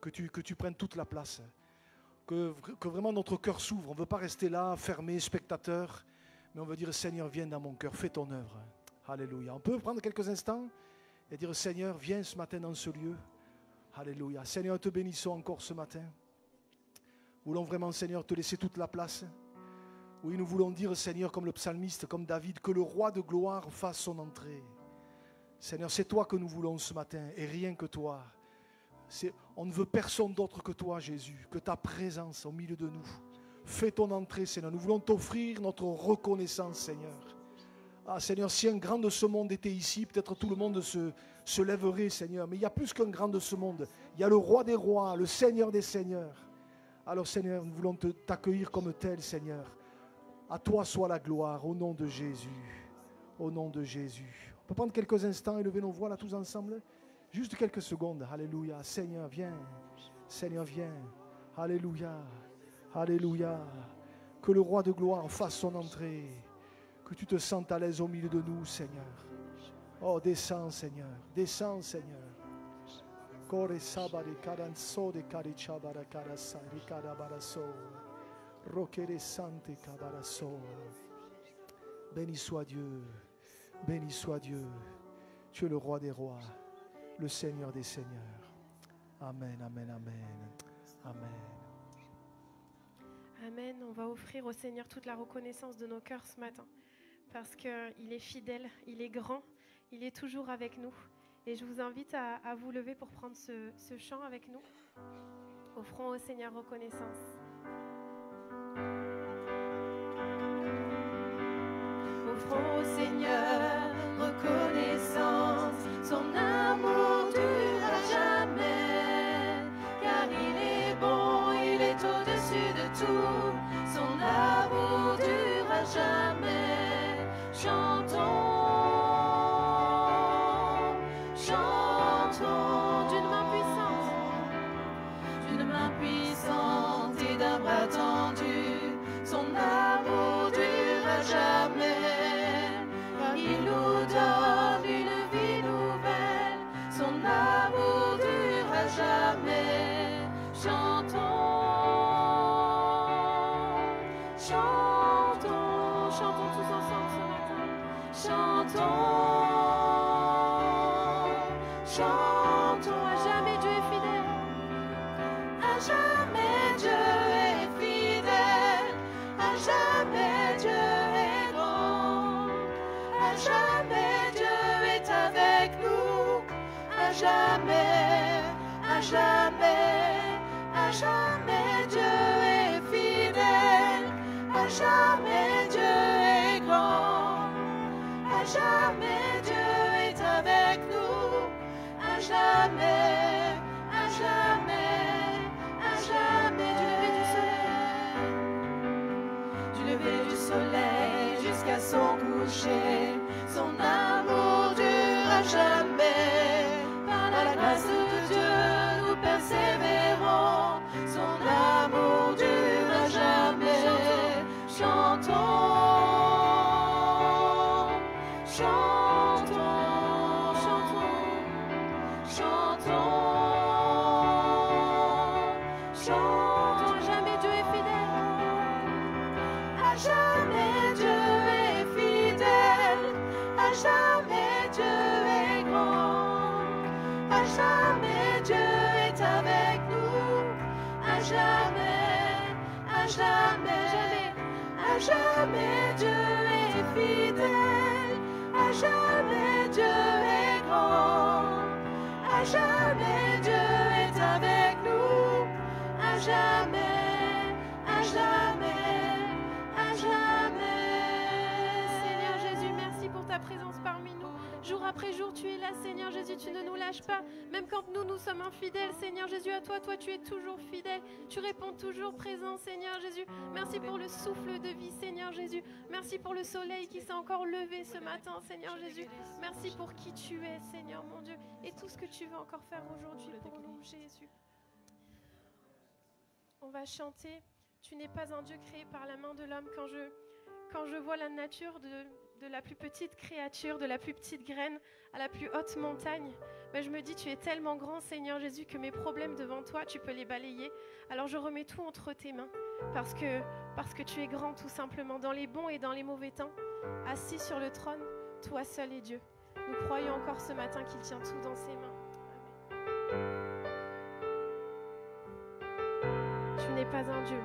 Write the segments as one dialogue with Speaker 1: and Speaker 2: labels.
Speaker 1: que tu prennes toute la place. Que vraiment notre cœur s'ouvre. On ne veut pas rester là, fermé, spectateur, mais on veut dire, Seigneur, viens dans mon cœur, fais ton œuvre. Alléluia. On peut prendre quelques instants et dire, Seigneur, viens ce matin dans ce lieu. Alléluia. Seigneur, te bénissons encore ce matin. Nous voulons vraiment, Seigneur, te laisser toute la place. Oui, nous voulons dire, Seigneur, comme le psalmiste, comme David, que le roi de gloire fasse son entrée. Seigneur, c'est toi que nous voulons ce matin et rien que toi. On ne veut personne d'autre que toi, Jésus, que ta présence au milieu de nous. Fais ton entrée, Seigneur. Nous voulons t'offrir notre reconnaissance, Seigneur. Ah, Seigneur, si un grand de ce monde était ici, peut-être tout le monde se lèverait, Seigneur. Mais il y a plus qu'un grand de ce monde. Il y a le roi des rois, le Seigneur des seigneurs. Alors, Seigneur, nous voulons t'accueillir comme tel, Seigneur. À toi soit la gloire, au nom de Jésus. Au nom de Jésus. On peut prendre quelques instants et lever nos voix là tous ensemble? Juste quelques secondes. Alléluia. Seigneur, viens. Seigneur, viens. Alléluia. Alléluia. Que le roi de gloire fasse son entrée. Que tu te sentes à l'aise au milieu de nous, Seigneur. Oh, descends, Seigneur. Descends, Seigneur. Kore sabare karanso de karichabara karasa rikadabaraso. Rokere sante kabaraso. Béni soit Dieu. Béni soit Dieu. Tu es le roi des rois. Le Seigneur des seigneurs. Amen, amen, amen. Amen.
Speaker 2: Amen. On va offrir au Seigneur toute la reconnaissance de nos cœurs ce matin. Parce qu'il est fidèle, il est grand, il est toujours avec nous. Et je vous invite à vous lever pour prendre ce chant avec nous. Offrons au Seigneur reconnaissance.
Speaker 3: Offrons au Seigneur reconnaissance, son amour durera jamais, car il est bon, il est au-dessus de tout, son amour durera jamais. Chantons, chantons d'une main puissante et d'un bras tendu, son amour durera jamais. Il nous donne une vie nouvelle, son amour durera jamais. Chantons, chantons, chantons tous ensemble ce matin. Chantons, chantons, à jamais Dieu est fidèle. À jamais Dieu est fidèle, à jamais Dieu est grand. À jamais Dieu est avec nous, à jamais, à jamais, à jamais Dieu est fidèle, à jamais Dieu est grand, à jamais Dieu est avec nous, à jamais, à jamais, à jamais du lever du soleil jusqu'à son coucher. Son amour durera jamais. Par la grâce de Dieu, nous persévérons. Son amour durera jamais. Chantons, chantons, chantons, chantons, chantons. À jamais Dieu est fidèle. À jamais Dieu est fidèle. À jamais Dieu est grand, à jamais Dieu est avec nous, à jamais, à jamais, à jamais Dieu est fidèle, à jamais Dieu est grand, à jamais Dieu est avec nous, à jamais, à jamais, à jamais.
Speaker 2: Seigneur Jésus, merci pour ta présence parmi nous. Jour après jour, tu es là, Seigneur Jésus, tu ne nous lâches pas. Même quand nous sommes infidèles, Seigneur Jésus, à toi, tu es toujours fidèle. Tu réponds toujours présent, Seigneur Jésus. Merci pour le souffle de vie, Seigneur Jésus. Merci pour le soleil qui s'est encore levé ce matin, Seigneur Jésus. Merci pour qui tu es, Seigneur mon Dieu, et tout ce que tu veux encore faire aujourd'hui pour nous, Jésus. On va chanter « Tu n'es pas un Dieu créé par la main de l'homme » quand je vois la nature de la plus petite créature, de la plus petite graine à la plus haute montagne, je me dis, tu es tellement grand, Seigneur Jésus, que mes problèmes devant toi, tu peux les balayer. Alors je remets tout entre tes mains, parce que tu es grand tout simplement, dans les bons et dans les mauvais temps. Assis sur le trône, toi seul est Dieu. Nous croyons encore ce matin qu'il tient tout dans ses mains. Amen. Tu n'es pas un Dieu.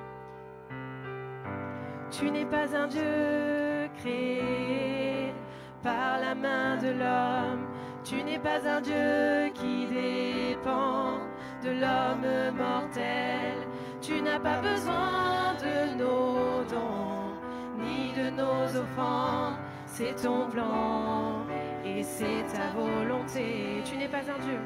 Speaker 2: Tu n'es pas un Dieu créé par la main de l'homme. Tu n'es pas un Dieu qui dépend de l'homme mortel. Tu n'as pas besoin de nos dons, ni de nos offrandes. C'est ton plan et c'est ta volonté. Tu n'es pas un Dieu.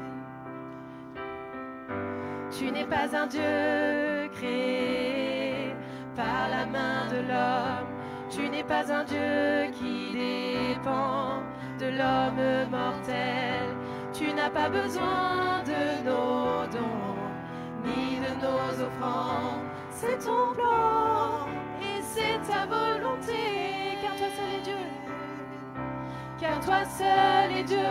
Speaker 2: Tu n'es pas un Dieu créé par la main de l'homme. Tu n'es pas un Dieu qui dépend de l'homme mortel. Tu n'as pas besoin de nos dons, ni de nos offrandes. C'est ton plan et c'est ta volonté. Car toi seul est Dieu. Car toi seul est Dieu,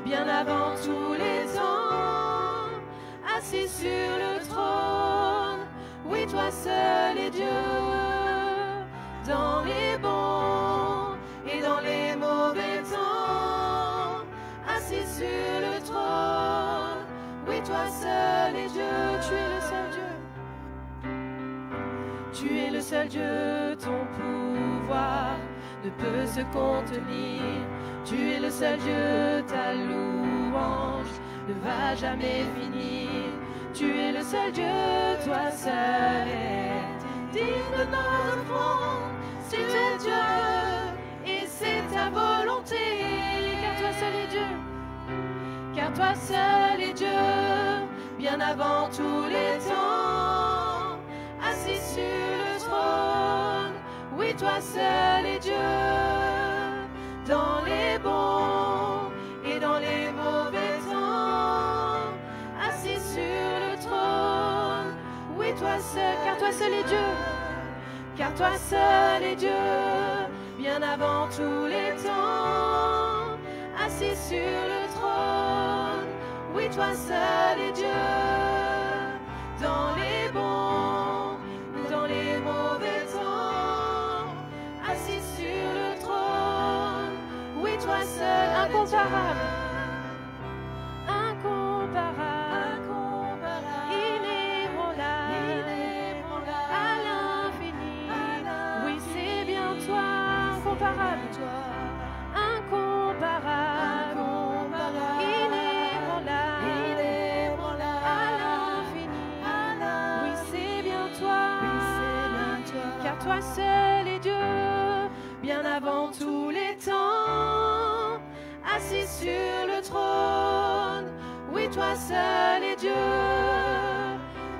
Speaker 2: bien avant tous les temps. Assis sur le trône, oui, toi seul est Dieu. Dans les bons et dans les mauvais temps, assis sur le trône, oui, toi seul est Dieu. Tu es le seul Dieu. Tu es le seul Dieu, ton pouvoir ne peut se contenir. Tu es le seul Dieu, ta louange ne va jamais finir. Tu es le seul Dieu, toi seul est digne de nos offrandes. Tu es Dieu et c'est ta volonté. Car toi seul est Dieu. Car toi seul est Dieu, bien avant tous les temps. Assis sur le trône, oui, toi seul est Dieu. Dans les bons et dans les mauvais temps, assis sur le trône, oui, toi seul, car toi seul est Dieu. Car toi seul est Dieu, bien avant tous les temps. Assis sur le trône, oui, toi seul est Dieu. Dans les bons ou dans les mauvais temps, assis sur le trône, oui, toi seul, incomparable, incomparable, inébranlable, à l'infini. Oui, c'est bien toi, incomparable, incomparable, inébranlable, à l'infini. Oui, c'est bien toi, car toi seul est Dieu, bien avant tous les temps. Assis sur le trône, oui, toi seul est Dieu.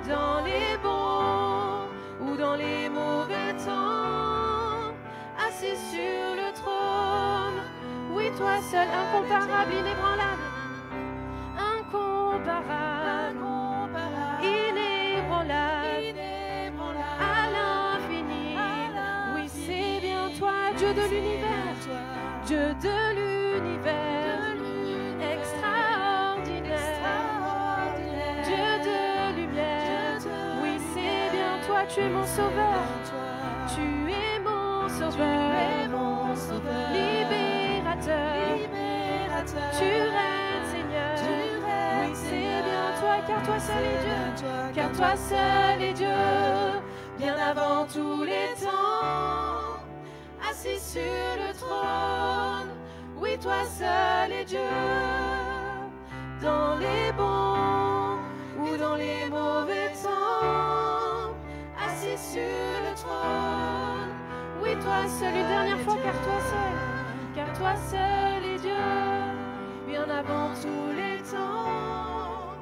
Speaker 2: Dans les bons ou dans les mauvais temps, assis sur le trône, oui, toi seul, incomparable, inébranlable, incomparable, inébranlable, à l'infini. Oui, c'est bien toi, Dieu de l'univers, Dieu de l'univers, extraordinaire, Dieu de lumière. Oui, c'est bien toi, tu es mon sauveur, tu es mon sauveur, libérateur, tu règnes, Seigneur. Oui, c'est bien toi, car toi seul est Dieu, car toi seul est Dieu, bien avant tous les temps. Assis sur le trône, oui, toi seul est Dieu. Dans les bons ou dans les mauvais temps, assis sur le trône, oui, toi seul, une dernière fois, car toi seul est Dieu, bien avant tous les temps.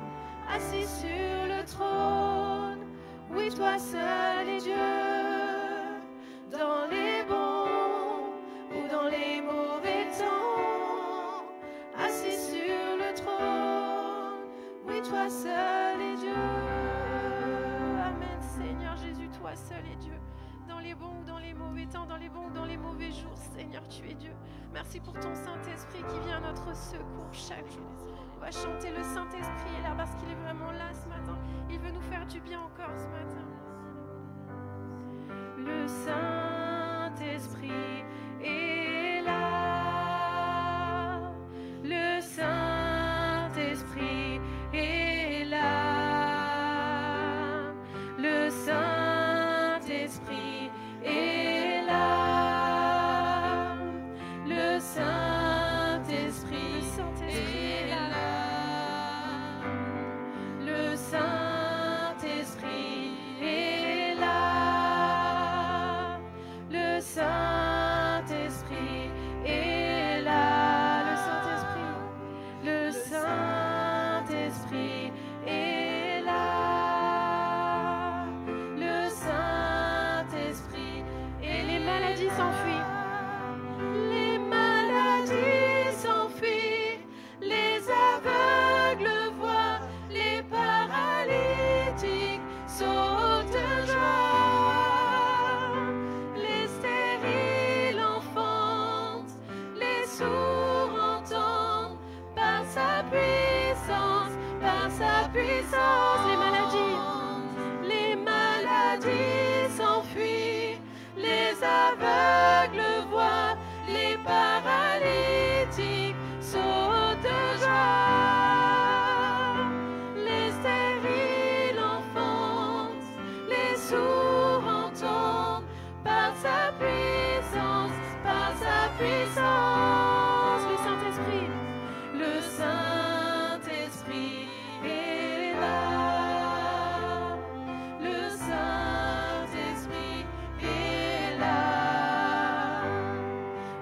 Speaker 2: Assis sur le trône, oui, toi seul est Dieu. Dans les bons ou dans les mauvais temps, assis sur le trône, oui, toi seul est Dieu. Amen, Seigneur Jésus, toi seul est Dieu. Dans les bons ou dans les mauvais mauvais temps, dans les bons ou dans les mauvais jours. Seigneur, tu es Dieu. Merci pour ton Saint-Esprit qui vient à notre secours chaque jour. On va chanter le Saint-Esprit est là parce qu'il est vraiment là ce matin. Il veut nous faire du bien encore ce matin. Le Saint-Esprit est là. Le Saint-Esprit est là. Le Saint-Esprit est là. Le Saint-Esprit est là. Le Saint-Esprit est là. Le Saint-Esprit est là. Le Saint-Esprit, le Saint-Esprit est là. Le Saint-Esprit et les maladies s'enfuient. Les maladies s'enfuient. Les aveugles voient. Les paralytiques sautent de joie. Les stériles enfantent. Les sourds entendent. Par sa puissance, par sa puissance. Les maladies s'enfuient. Les aveugles voient. Les paralytiques sautent de joie. Les stériles enfantent. Les sourds entendent. Par sa puissance, par sa puissance. Le Saint-Esprit, le Saint-Esprit est là. Le Saint-Esprit est là.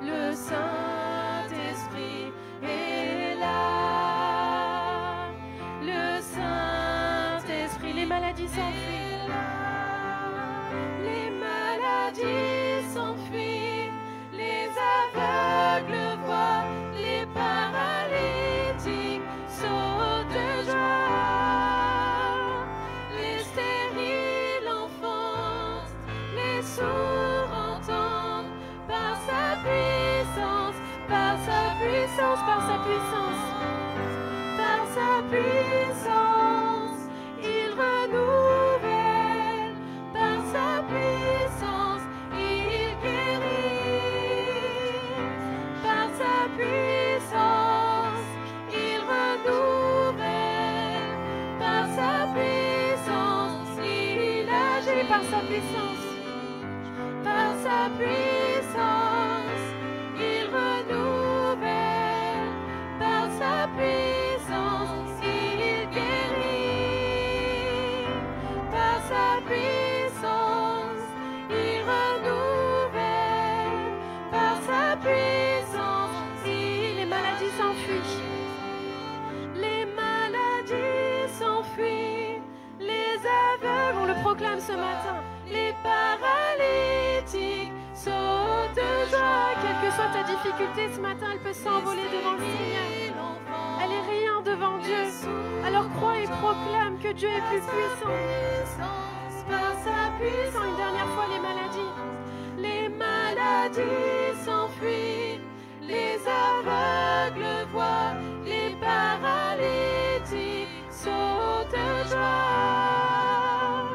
Speaker 2: Le Saint-Esprit est là. Le Saint-Esprit, les maladies s'enfuient. Les maladies s'enfuient. Les aveugles voient. Les paralytiques sautent de joie. Les stériles enfantent. Les sourds entendent. Par sa puissance, par sa puissance, par sa puissance, par sa puissance, il renouvelle. Par sa puissance, il guérit. Par sa puissance, il renouvelle. Par sa puissance, il agit. Par sa puissance, par sa puissance, il renouvelle. Par sa puissance, il guérit. Par sa puissance, il renouvelle. Par sa puissance, les maladies s'enfuient. Les maladies s'enfuient. Les aveugles, on le proclame ce matin. Les paralytiques sautent de joie. Quelle que soit ta difficulté ce matin, elle peut s'envoler devant le Seigneur. Elle est rien devant Dieu. Alors crois et proclame que Dieu est plus puissant. Par sa puissance, une dernière fois, les maladies. Les maladies s'enfuient. Les aveugles voient. Les paralytiques sautent de joie.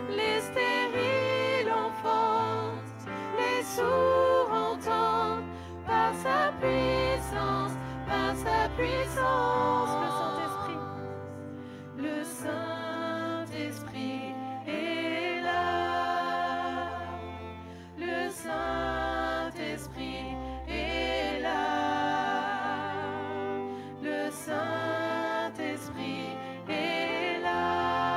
Speaker 2: Les stériles enfantent. Les sourds entendent. Par sa puissance, par sa puissance. Le Saint-Esprit est là. Le Saint-Esprit est là. Le Saint-Esprit est là.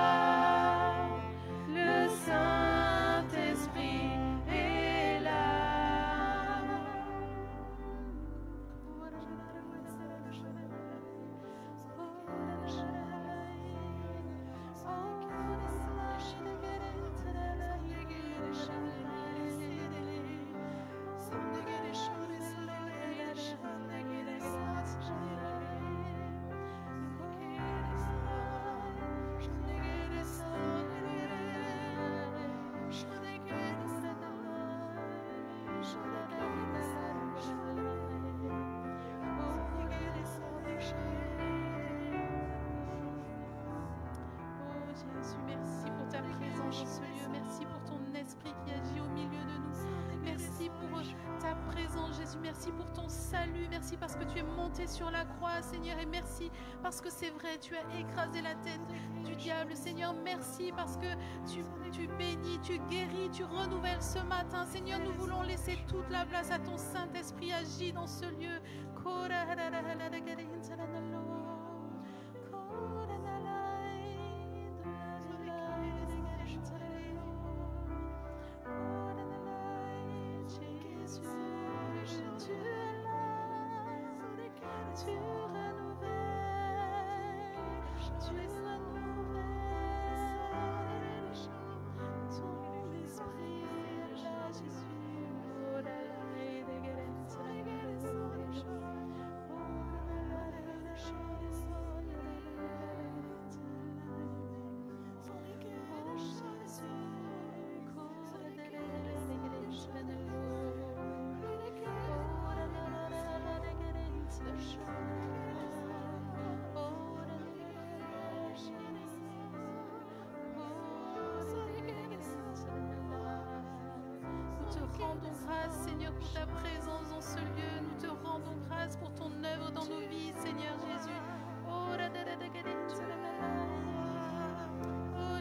Speaker 4: Jésus, merci pour ton salut. Merci parce que tu es monté sur la croix, Seigneur. Et merci parce que c'est vrai, tu as écrasé la tête du diable. Seigneur, merci parce que tu bénis, tu guéris, tu renouvelles ce matin. Seigneur, nous voulons laisser toute la place à ton Saint-Esprit agir dans ce lieu. Tu renouvelles, ton esprit est là, Jésus. Nous te rendons grâce, Seigneur, pour ta présence dans ce lieu. Nous te rendons grâce pour ton œuvre dans nos vies, Seigneur Jésus. Oh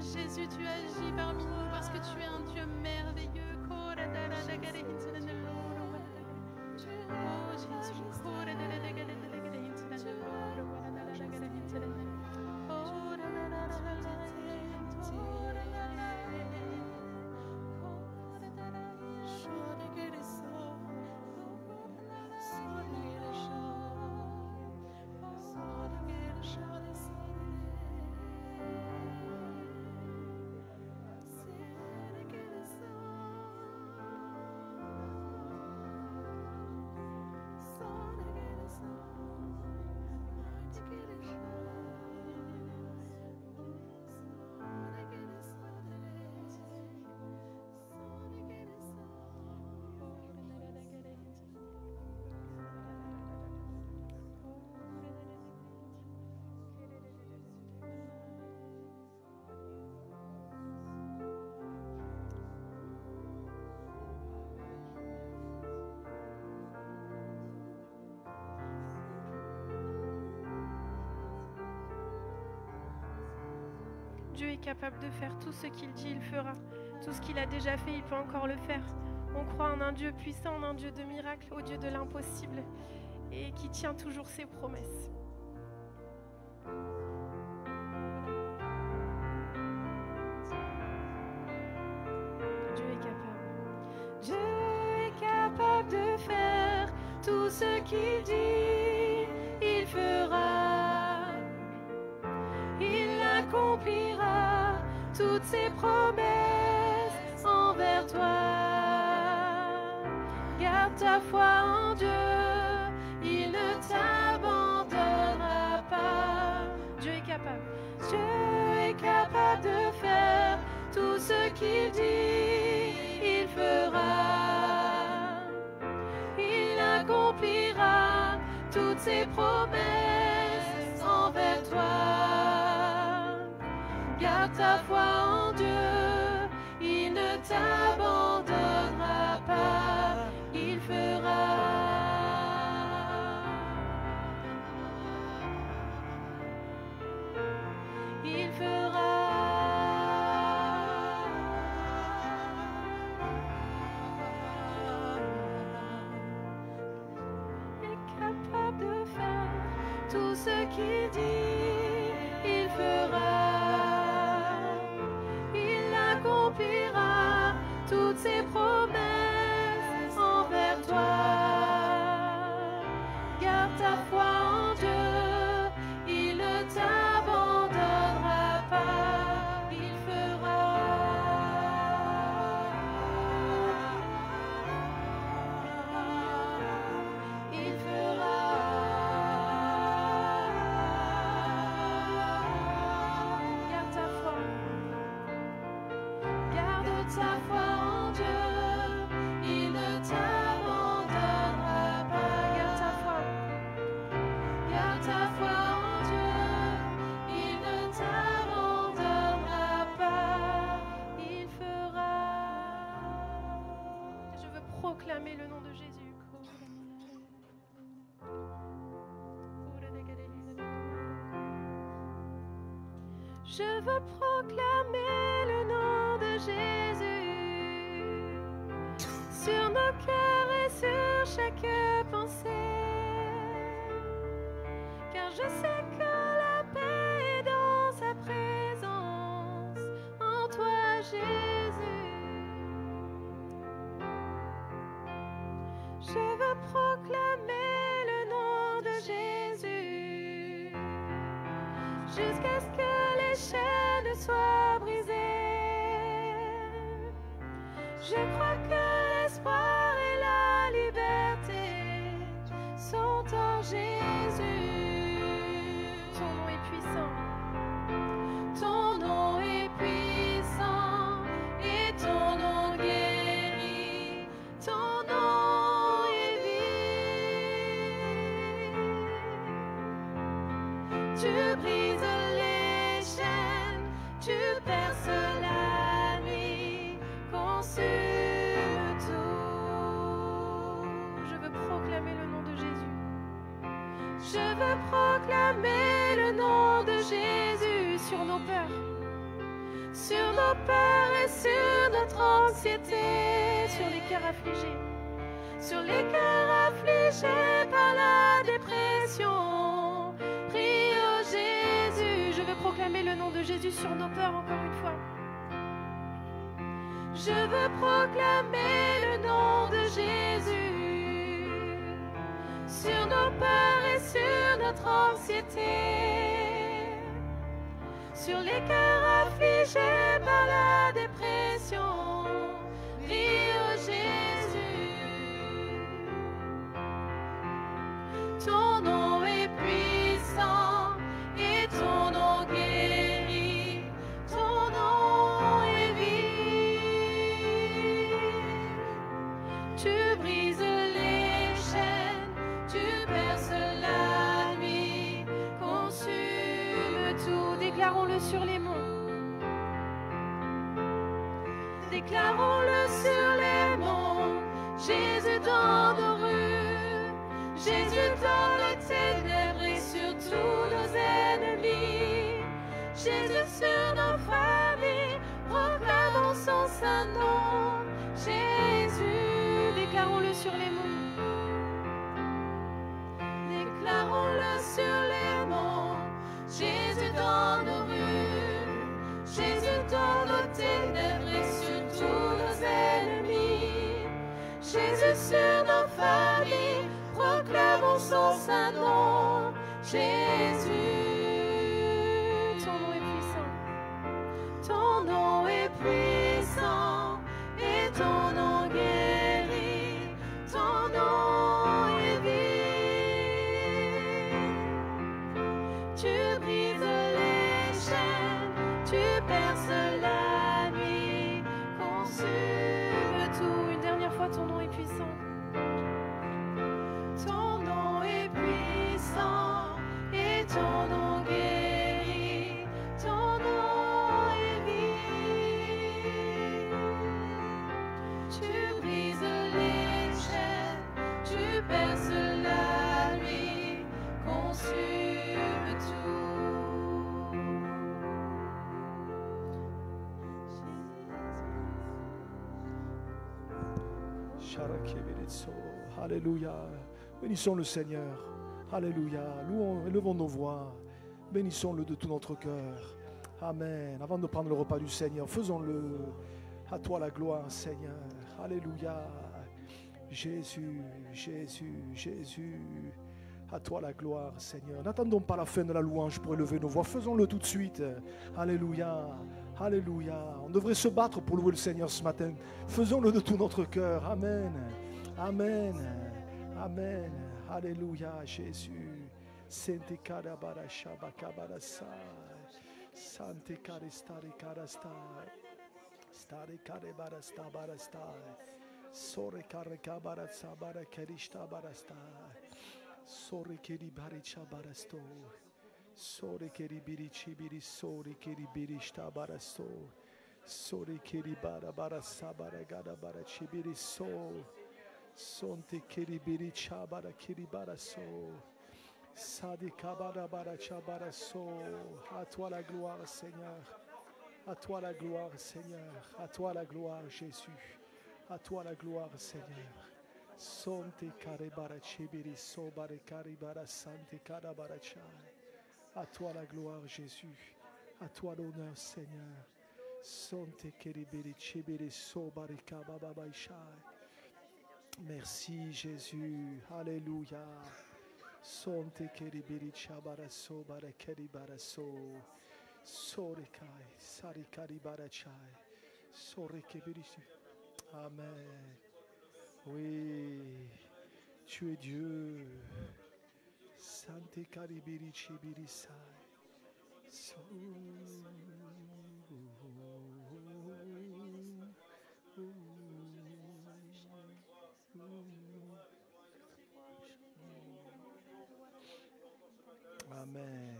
Speaker 4: Jésus, tu agis parmi nous parce que tu es un Dieu merveilleux. Oh Jésus.
Speaker 2: Dieu est capable de faire tout ce qu'il dit, il fera. Tout ce qu'il a déjà fait, il peut encore le faire. On croit en un Dieu puissant, en un Dieu de miracles, au Dieu de l'impossible et qui tient toujours ses promesses. Dieu est capable. Dieu est capable de faire tout ce qu'il dit, il fera. Il accomplira toutes ses promesses envers toi. Garde ta foi en Dieu, il ne t'abandonnera pas. Dieu est capable. Dieu est capable de faire tout ce qu'il dit, il fera. Il accomplira toutes ses promesses envers toi. Garde ta foi en Dieu, il ne t'abandonnera pas, il fera. Il fera. Il est capable de faire tout ce qu'il dit, il fera. Accomplira toutes ses promesses envers toi. Garde ta foi en Dieu, il ne t'abandonnera pas, il fera. Il fera. Je veux proclamer le nom de Jésus sur nos cœurs et sur chaque pensée, car je sais que la paix est dans sa présence, en toi Jésus. Je veux proclamer le nom de Jésus jusqu'à ce que les chaînes soient brisées. Je crois que l'espoir et la liberté sont en Jésus. Ton nom est puissant. Ton nom est puissant et ton nom guérit. Ton nom est vie. Tu brises les chaînes, tu perces la nuit, consume tout. Je veux proclamer le nom de Jésus. Je veux proclamer le nom de Jésus sur nos peurs et sur notre anxiété, sur les cœurs affligés, par la dépression. Prie au Jésus. Je veux proclamer le nom de Jésus sur nos peurs encore une fois. Je veux proclamer le nom de Jésus sur nos peurs et sur notre anxiété, sur les cœurs affligés par la dépression. Prie au Jésus. Ton nom est puissant et ton nom guérit. Ton nom est vie. Tu brises les chaînes, tu perces la nuit, consume tout. Déclarons-le sur les monts. Déclarons-le sur les monts. Jésus dans nos rues, Jésus dans les ténèbres et sur tous nos ennemis. Jésus sur nos familles, proclamons son saint nom. Jésus, déclarons-le sur les monts. Déclarons-le sur les monts. Jésus dans nos rues, Jésus dans nos ténèbres et sur tous nos ennemis. Jésus sur nos familles, proclamons son saint nom. Jésus, ton nom est puissant. Ton nom est puissant et ton nom guérit. Ton nom est vie. Tu brises les chaînes, tu perces la nuit, consume tout. Une dernière fois, ton nom est puissant. Ton nom est puissant et ton nom guérit. Ton nom est vie. Tu brises les chaînes, tu perces la nuit, consume tout.
Speaker 1: Alléluia. Bénissons le Seigneur. Alléluia. Louons, élevons nos voix. Bénissons-le de tout notre cœur. Amen. Avant de prendre le repas du Seigneur, faisons-le. À toi la gloire, Seigneur. Alléluia. Jésus, Jésus, Jésus. À toi la gloire, Seigneur. N'attendons pas la fin de la louange pour élever nos voix. Faisons-le tout de suite. Alléluia. Alléluia. On devrait se battre pour louer le Seigneur ce matin. Faisons-le de tout notre cœur. Amen. Amen. Amen. Alléluia, Jésus. Sente karabara shabakabara sa. Sante karistari karasta. Stare karebara stabarasta. Sore karekabara sabara kerishta barasta. Sore keribaricha barasto. Sore keribirichi biri sore keribirishta barasto. Sore keribara barasabara gada barachibiri so. Sonte keribiricha bara keribara so. À toi la gloire, Seigneur. À toi la gloire, Seigneur. À toi la gloire, Jésus. À toi la gloire, Seigneur. Sonte karibara chibiri sobare karibara sante karabara chai. À toi la gloire, Jésus. À toi l'honneur, Seigneur. Sonte kiribiri chibiri sobare kababa chai. Merci, Jésus. Alléluia. Sonte kiribiri chabara sobare karibara so. Sorekai, sarikari barachai, sorekebirishi. Amen. Oui, tu es Dieu. Sante karibiri chibirisai. Amen.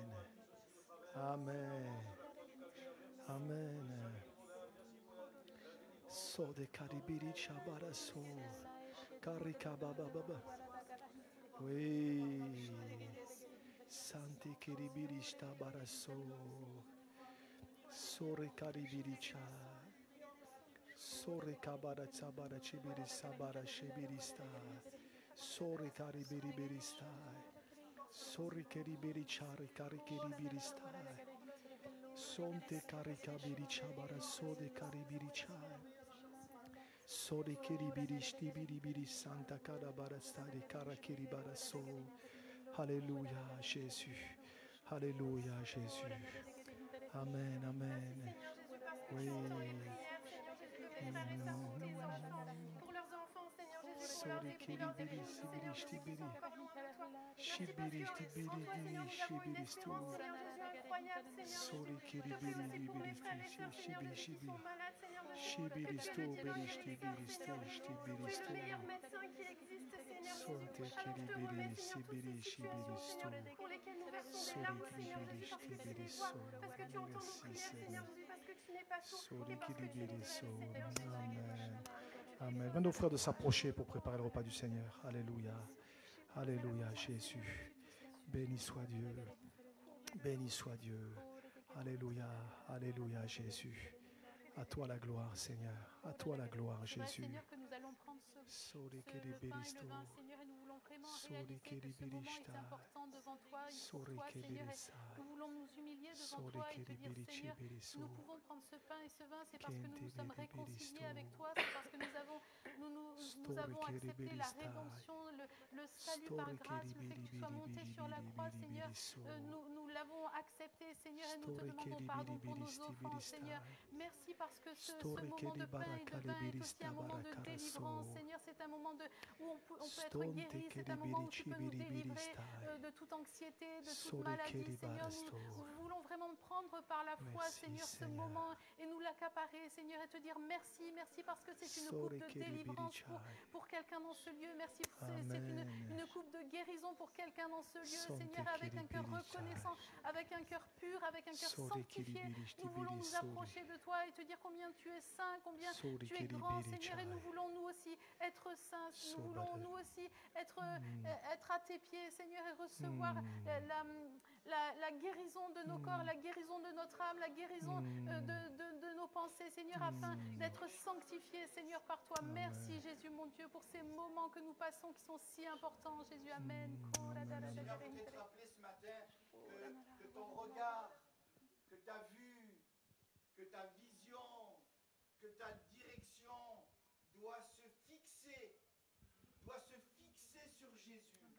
Speaker 1: Amen. Amen. So de karibiri chabaraso. Karikababa baba. Oui. Santi kiribiri stabaraso. Sore karibiri cha. Sore kabara tabara chibiri sabara shibiri sta. Sore karibiri biri sta. Sore kiribiri chari karikiribiri sta. Sonte karikabiri chabara sode karibiri chai. Sode kiribiri shtibiri santa karabara stari karakiribara so. Alléluia Jésus. Alléluia Jésus. Amen, amen. Oui.
Speaker 2: Pour leurs enfants, Seigneur Jésus, pour leurs
Speaker 1: Sode
Speaker 2: époux, leurs
Speaker 1: kiribiri
Speaker 2: épouses,
Speaker 1: sibiri
Speaker 2: Seigneur Jésus, qui
Speaker 1: shtibiri.
Speaker 2: sont encore loin de toi. Merci
Speaker 1: Shibiri
Speaker 2: parce qu'en
Speaker 1: shtibiri
Speaker 2: toi, Seigneur, nous avons une
Speaker 1: shibiri stu.
Speaker 2: espérance, Seigneur Jésus, incroyable, Seigneur
Speaker 1: Sode
Speaker 2: Jésus. Je te prie
Speaker 1: kiribiri
Speaker 2: aussi pour mes
Speaker 1: biri
Speaker 2: frères et sœurs, Seigneur
Speaker 1: shibi
Speaker 2: Jésus, qui
Speaker 1: shibi.
Speaker 2: sont malades, Seigneur Jésus.
Speaker 1: Shibiri
Speaker 2: Que tu es
Speaker 1: stu
Speaker 2: le divin
Speaker 1: biri
Speaker 2: guérisseur,
Speaker 1: shtibiri stu
Speaker 2: Seigneur Jésus.
Speaker 1: shtibiri
Speaker 2: Tu es le
Speaker 1: stu.
Speaker 2: meilleur médecin qui existe, Seigneur Jésus.
Speaker 1: Sonte
Speaker 2: Alors je te
Speaker 1: kiribiri
Speaker 2: remets, Seigneur, toutes
Speaker 1: sibiri
Speaker 2: ces
Speaker 1: shibiri
Speaker 2: situations,
Speaker 1: stu.
Speaker 2: Seigneur, pour lesquelles nous versons des
Speaker 1: Sori
Speaker 2: larmes, Seigneur
Speaker 1: kiribiri
Speaker 2: Jésus, parce que tu
Speaker 1: shtibiri
Speaker 2: les vois,
Speaker 1: so.
Speaker 2: parce que tu entends nos
Speaker 1: Merci
Speaker 2: prières, Seigneur
Speaker 1: Seigneur.
Speaker 2: Jésus, parce que tu n'es pas sourd
Speaker 1: Sori
Speaker 2: et parce que tu nous
Speaker 1: kiribiri
Speaker 2: aimes,
Speaker 1: so.
Speaker 2: Seigneur Jésus.
Speaker 1: Amen. Amen. Va nos frères de s'approcher pour préparer le repas du Seigneur. Alléluia. Alléluia Jésus. Béni soit Dieu. Béni soit Dieu. Alléluia. Alléluia Jésus. À toi la gloire Seigneur. À toi la gloire
Speaker 4: C'est vrai,
Speaker 1: Jésus.
Speaker 4: Seigneur, que nous allons prendre
Speaker 1: Sori
Speaker 4: le pain
Speaker 1: kiribiri
Speaker 4: et le
Speaker 1: sto.
Speaker 4: vin, Seigneur, et nous voulons vraiment
Speaker 1: Sori
Speaker 4: réaliser que ce
Speaker 1: kiribiri
Speaker 4: moment
Speaker 1: shta.
Speaker 4: est important devant toi et pour
Speaker 1: Sori
Speaker 4: toi, Seigneur.
Speaker 1: kiribiri
Speaker 4: Et
Speaker 1: sai.
Speaker 4: nous voulons nous humilier devant
Speaker 1: Sori
Speaker 4: toi et te dire,
Speaker 1: kiribiri
Speaker 4: Seigneur,
Speaker 1: chibiri so.
Speaker 4: nous pouvons prendre ce pain et ce vin, c'est parce que nous nous
Speaker 1: Kente
Speaker 4: sommes
Speaker 1: bibiri
Speaker 4: réconciliés
Speaker 1: sto.
Speaker 4: avec toi, c'est parce que nous avons accepté
Speaker 1: kiribiri
Speaker 4: la
Speaker 1: stai.
Speaker 4: rédemption, le salut par
Speaker 1: Stori
Speaker 4: grâce, le fait que tu sois monté sur la croix, Seigneur. Nous l'avons accepté, Seigneur, et nous te demandons pardon pour nos offenses, Seigneur. Merci parce que ce moment de pain et de vin est aussi un moment de délivrance, Seigneur. C'est un moment où on peut être guéri, c'est un moment où tu peux nous délivrer de toute anxiété, de toute maladie, Seigneur. Nous voulons vraiment prendre par la foi, Seigneur, ce moment et nous l'accaparer, Seigneur, et te dire merci, merci parce que c'est une coupe de délivrance pour quelqu'un dans ce lieu. Merci, c'est une coupe de guérison pour quelqu'un dans ce lieu, Seigneur, avec un cœur reconnaissant, avec un cœur pur, avec un cœur sanctifié. Nous voulons nous approcher de toi et te dire combien tu es saint, combien tu es grand, Seigneur, et nous voulons nous aussi être saints, nous voulons nous aussi être à tes pieds, Seigneur, et recevoir la guérison de nos corps, la guérison de notre âme, la guérison de nos pensées, Seigneur, afin d'être sanctifiés, Seigneur, par toi. Merci, Jésus, mon Dieu, pour ces moments que nous passons qui sont si importants, Jésus. Amen.
Speaker 5: Seigneur, peut-être rappeler ce matin que ton regard, que ta vue, que ta vision, que ta direction doit se fixer sur Jésus.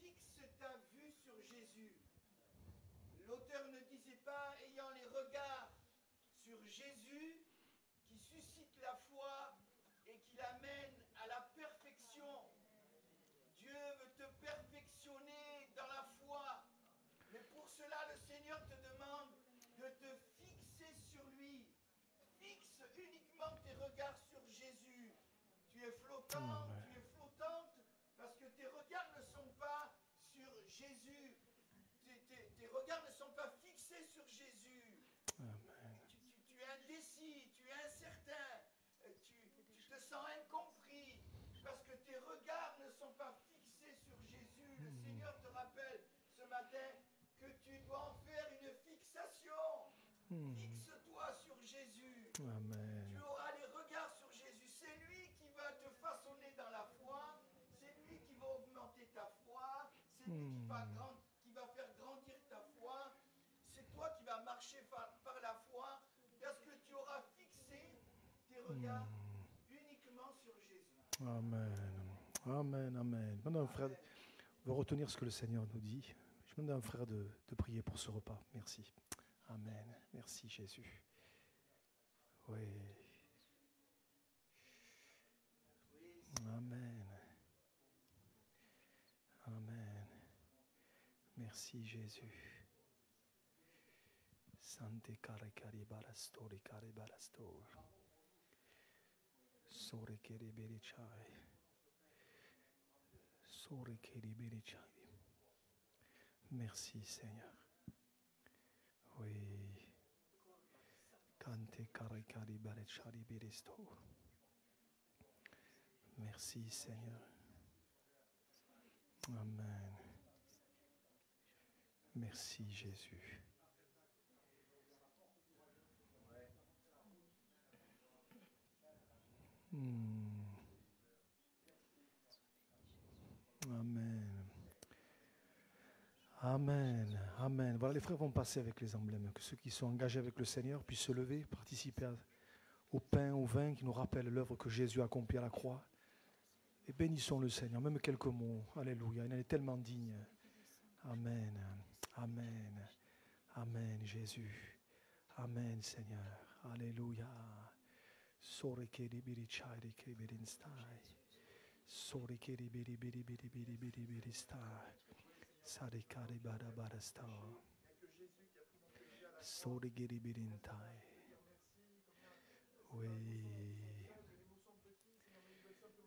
Speaker 5: Fixe ta vue sur Jésus. L'auteur ne disait pas ayant les regards sur Jésus qui suscite la foi et qui l'amène à la perfection. Dieu veut te perfectionner dans la foi. Mais pour cela, le Seigneur te demande de te fixer sur lui. Fixe uniquement tes regards sur Jésus. Tu es flottant, tu es flottante, parce que tes regards ne sont pas sur Jésus. Tes regards ne sont pas fixés sur Jésus. Tu es indécis, tu es incertain, tu te sens incompris, parce que tes regards ne sont pas fixés sur Jésus. Le Seigneur te rappelle Fixe-toi sur Jésus.
Speaker 1: Amen.
Speaker 5: Tu auras les regards sur Jésus. C'est lui qui va te façonner dans la foi. C'est lui qui va augmenter ta foi. C'est lui qui va faire grandir ta foi. C'est toi qui vas marcher par la foi parce que tu auras fixé tes regards uniquement sur Jésus.
Speaker 1: Amen. Amen. Amen. Je demande à un frère, on va retenir ce que le Seigneur nous dit. Je demande à un frère de prier pour ce repas. Merci. Amen. Merci Jésus. Oui. Amen. Amen. Merci Jésus. Sante kare kari barastori kare barastor. Sore kere beri chai. Sore kere beri chai. Merci Seigneur. Oui. Kante kare kari bare chari beristo. Merci Seigneur. Amen. Merci Jésus. Amen. Amen. Amen. Voilà, les frères vont passer avec les emblèmes. Que ceux qui sont engagés avec le Seigneur puissent se lever, participer au pain, au vin qui nous rappelle l'œuvre que Jésus a accomplie à la croix. Et bénissons le Seigneur, même quelques mots. Alléluia. Il en est tellement digne. Amen. Amen. Amen, Jésus. Amen, Seigneur. Alléluia. Sore keri biri chari ke birin stai. Sore keri biri biri biri biri biri biri stai. Sare kari bara bara stai. Sore keri birin tai. Oui.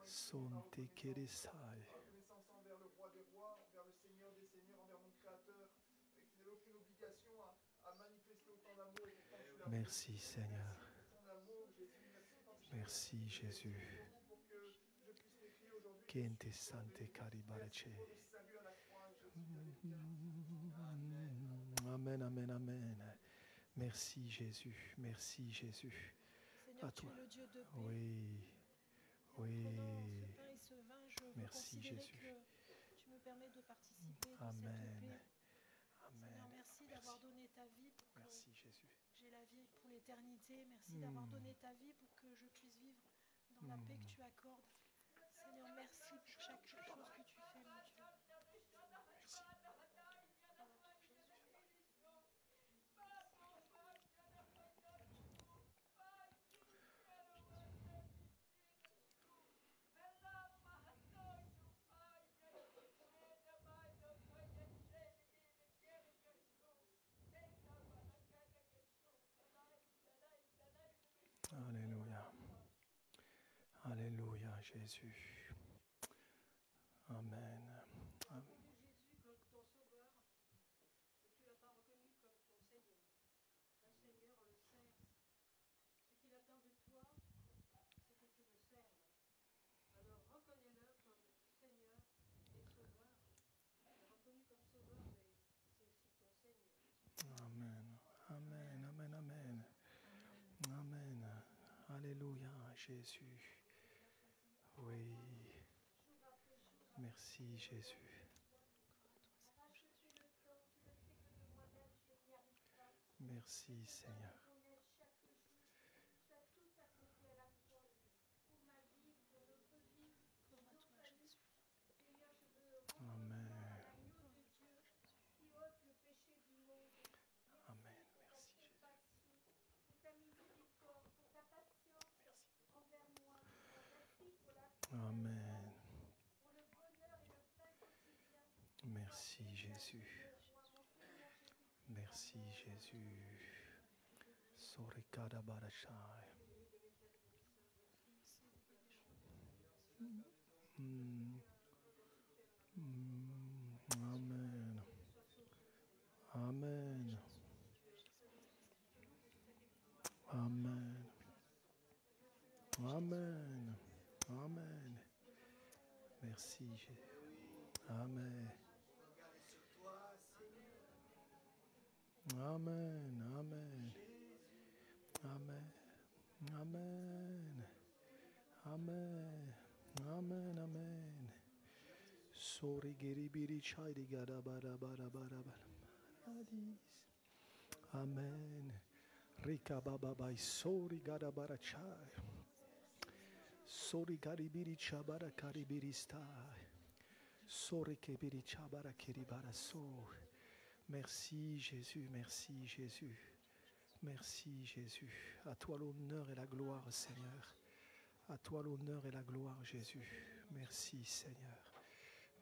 Speaker 1: Sonte keri sai.
Speaker 6: Reconnaissance envers le roi des rois, envers le Seigneur des seigneurs, envers mon Créateur, et que je n'avais aucune obligation à manifester autant d'amour.
Speaker 1: Merci Seigneur. Merci Jésus.
Speaker 6: Pour que je puisse m'écrire aujourd'hui.
Speaker 1: Kente sante kari barache. Amen, amen, amen. Merci Jésus. Merci Jésus.
Speaker 4: Seigneur,
Speaker 1: À
Speaker 4: tu
Speaker 1: toi.
Speaker 4: es le Dieu de paix.
Speaker 1: Oui. Oui.
Speaker 4: Prenant ce pain et ce vin, je veux
Speaker 1: Merci,
Speaker 4: considérer
Speaker 1: Jésus.
Speaker 4: que tu me permets de participer de
Speaker 1: Amen.
Speaker 4: cette paix.
Speaker 1: Amen.
Speaker 4: Seigneur, merci d'avoir donné ta vie pour que
Speaker 1: Merci Jésus.
Speaker 4: j'ai la vie pour l'éternité. Merci d'avoir donné ta vie pour que je puisse vivre dans la paix que tu accordes. Seigneur, merci pour chaque chose que tu fais, mon Dieu.
Speaker 1: Alléluia. Alléluia, Jésus. Amen. Amen.
Speaker 7: Jésus comme ton sauveur, et tu ne l'as pas reconnu comme ton Seigneur. Un Seigneur le sert. Ce qu'il attend de toi, c'est que tu le serves. Alors reconnais-le comme Seigneur et Sauveur. Tu l'as reconnu comme Sauveur, mais c'est aussi ton Seigneur.
Speaker 1: Amen. Amen. Amen. Amen. Amen. Alléluia, Jésus. Oui. Merci, Jésus. Merci, Seigneur. Amen. Amen. Merci, Jésus. Amen. Merci Jésus. Merci Jésus. Sorikada barashai. Amen. Amen. Amen. Amen. Amen. Merci Jésus. Amen.
Speaker 5: Regardez sur toi, Seigneur.
Speaker 1: Amen. Amen. Amen. Amen. Amen. Amen. Sorry, geribiri chai gada bara bara bara bara. Amen. Rika baba bai sorry gada bara chai. Sorry garibiri chabara karibiri stai. Sorry kebiri chabara kiribara so. Merci Jésus, merci Jésus. Merci Jésus. À toi l'honneur et la gloire, Seigneur. À toi l'honneur et la gloire, Jésus. Merci Seigneur.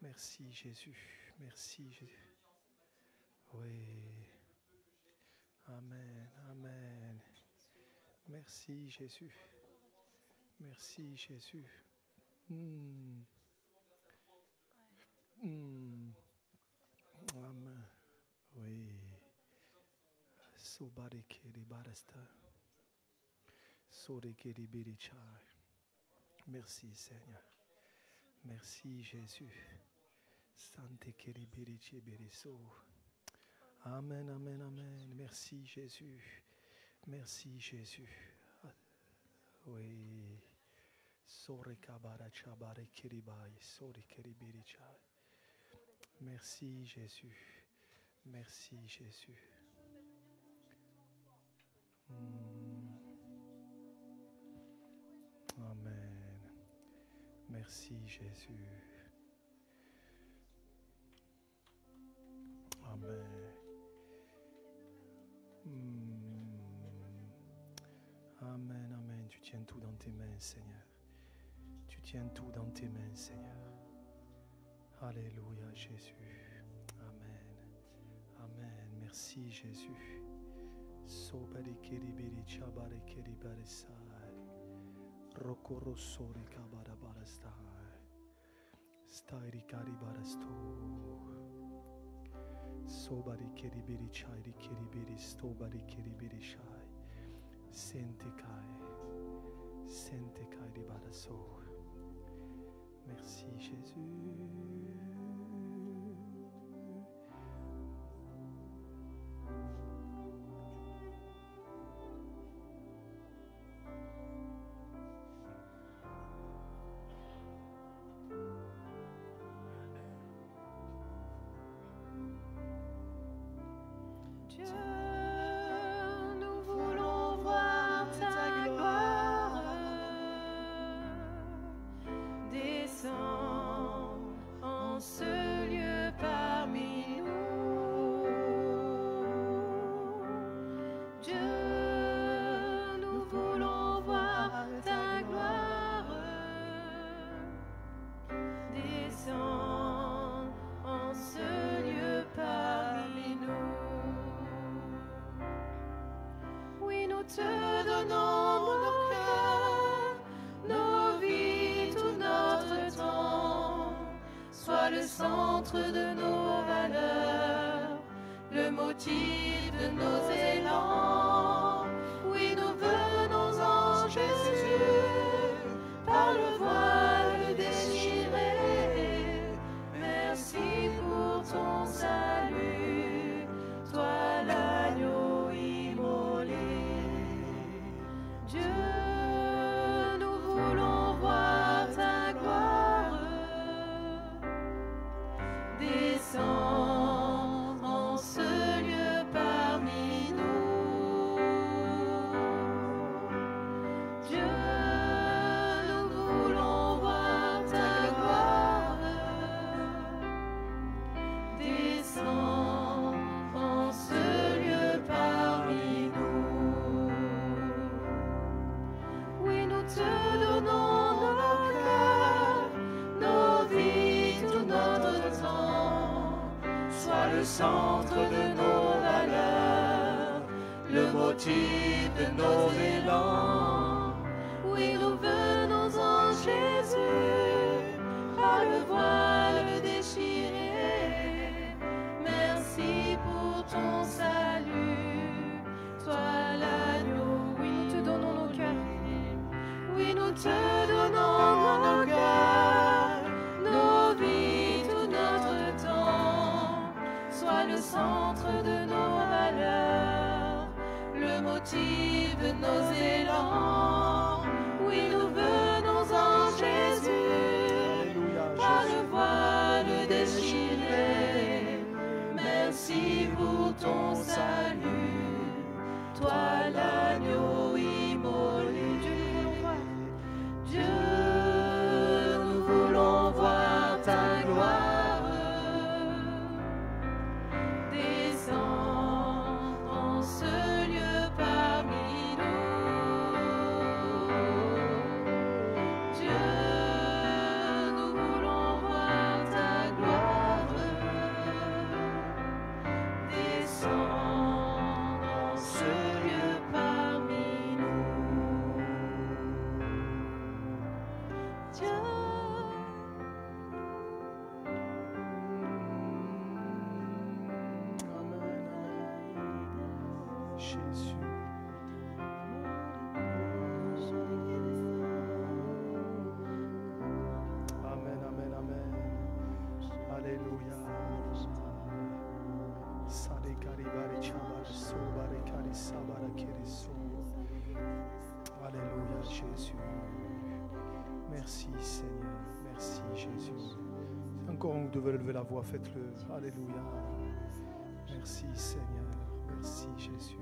Speaker 1: Merci Jésus. Merci Jésus. Oui. Amen. Amen. Merci Jésus. Merci Jésus. Amen. Oui. Merci Seigneur. Merci Jésus. Amen, amen, amen. Merci Jésus. Merci Jésus. Oui. Merci Jésus. Merci Jésus. Amen. Merci Jésus. Amen. Amen, amen. Tu tiens tout dans tes mains, Seigneur. Tu tiens tout dans tes mains, Seigneur. Alléluia, Jésus. Amen. Amen. Merci, Jésus. Sobari keribiri chabari keribari sai. Rokoro sori kabara barastai. Stairi karibarasto. Sobari keribiri chairi keribiri stobari keribiri shai. Sente kai di baraso. Merci Jésus.
Speaker 2: Dieu, nous voulons voir ta gloire descendre en ce lieu parmi nous. Dieu, nous voulons voir ta gloire descendre en ce lieu parmi nous. Oui, nous te donnons nos cœurs, nos vies, tout notre temps. Sois le centre de nos valeurs, le motif de nos élans. Oui, nous venons en Jésus, par le voile déchiré. Merci pour ton salut, toi l'agneau immolé. Dieu, nous voulons voir ta gloire descendre en ce lieu parmi nous. Dieu, nous voulons voir ta gloire descendre en ce lieu parmi nous. Oui, nous te donnons nos cœurs, nos vies, tout notre temps. Sois le centre de nos valeurs, le motif de nos élans. Oui, nous venons en Jésus, par le voile déchiré. Merci pour ton salut, toi l'agneau. Oui, nous te donnons nos cœurs. Oui, nous te donnons nos cœurs, nos vies, tout notre temps. Sois le centre de nos valeurs, le motif
Speaker 3: captive nos élans. Oui, nous venons en Jésus, par le voile déchiré. Merci pour ton salut, toi l'agneau immolé. Dieu, nous voulons voir ta gloire. Descends en ce lieu parmi nous. Dieu, nous voulons voir ta gloire. Descends en ce lieu parmi nous. Dieu.
Speaker 1: Jésus. Amen, amen, amen. Alléluia. Alléluia, Jésus. Merci, Seigneur. Merci, Jésus. Encore un ou deux veulent lever la voix, faites-le. Alléluia. Merci, Seigneur. Merci, Jésus.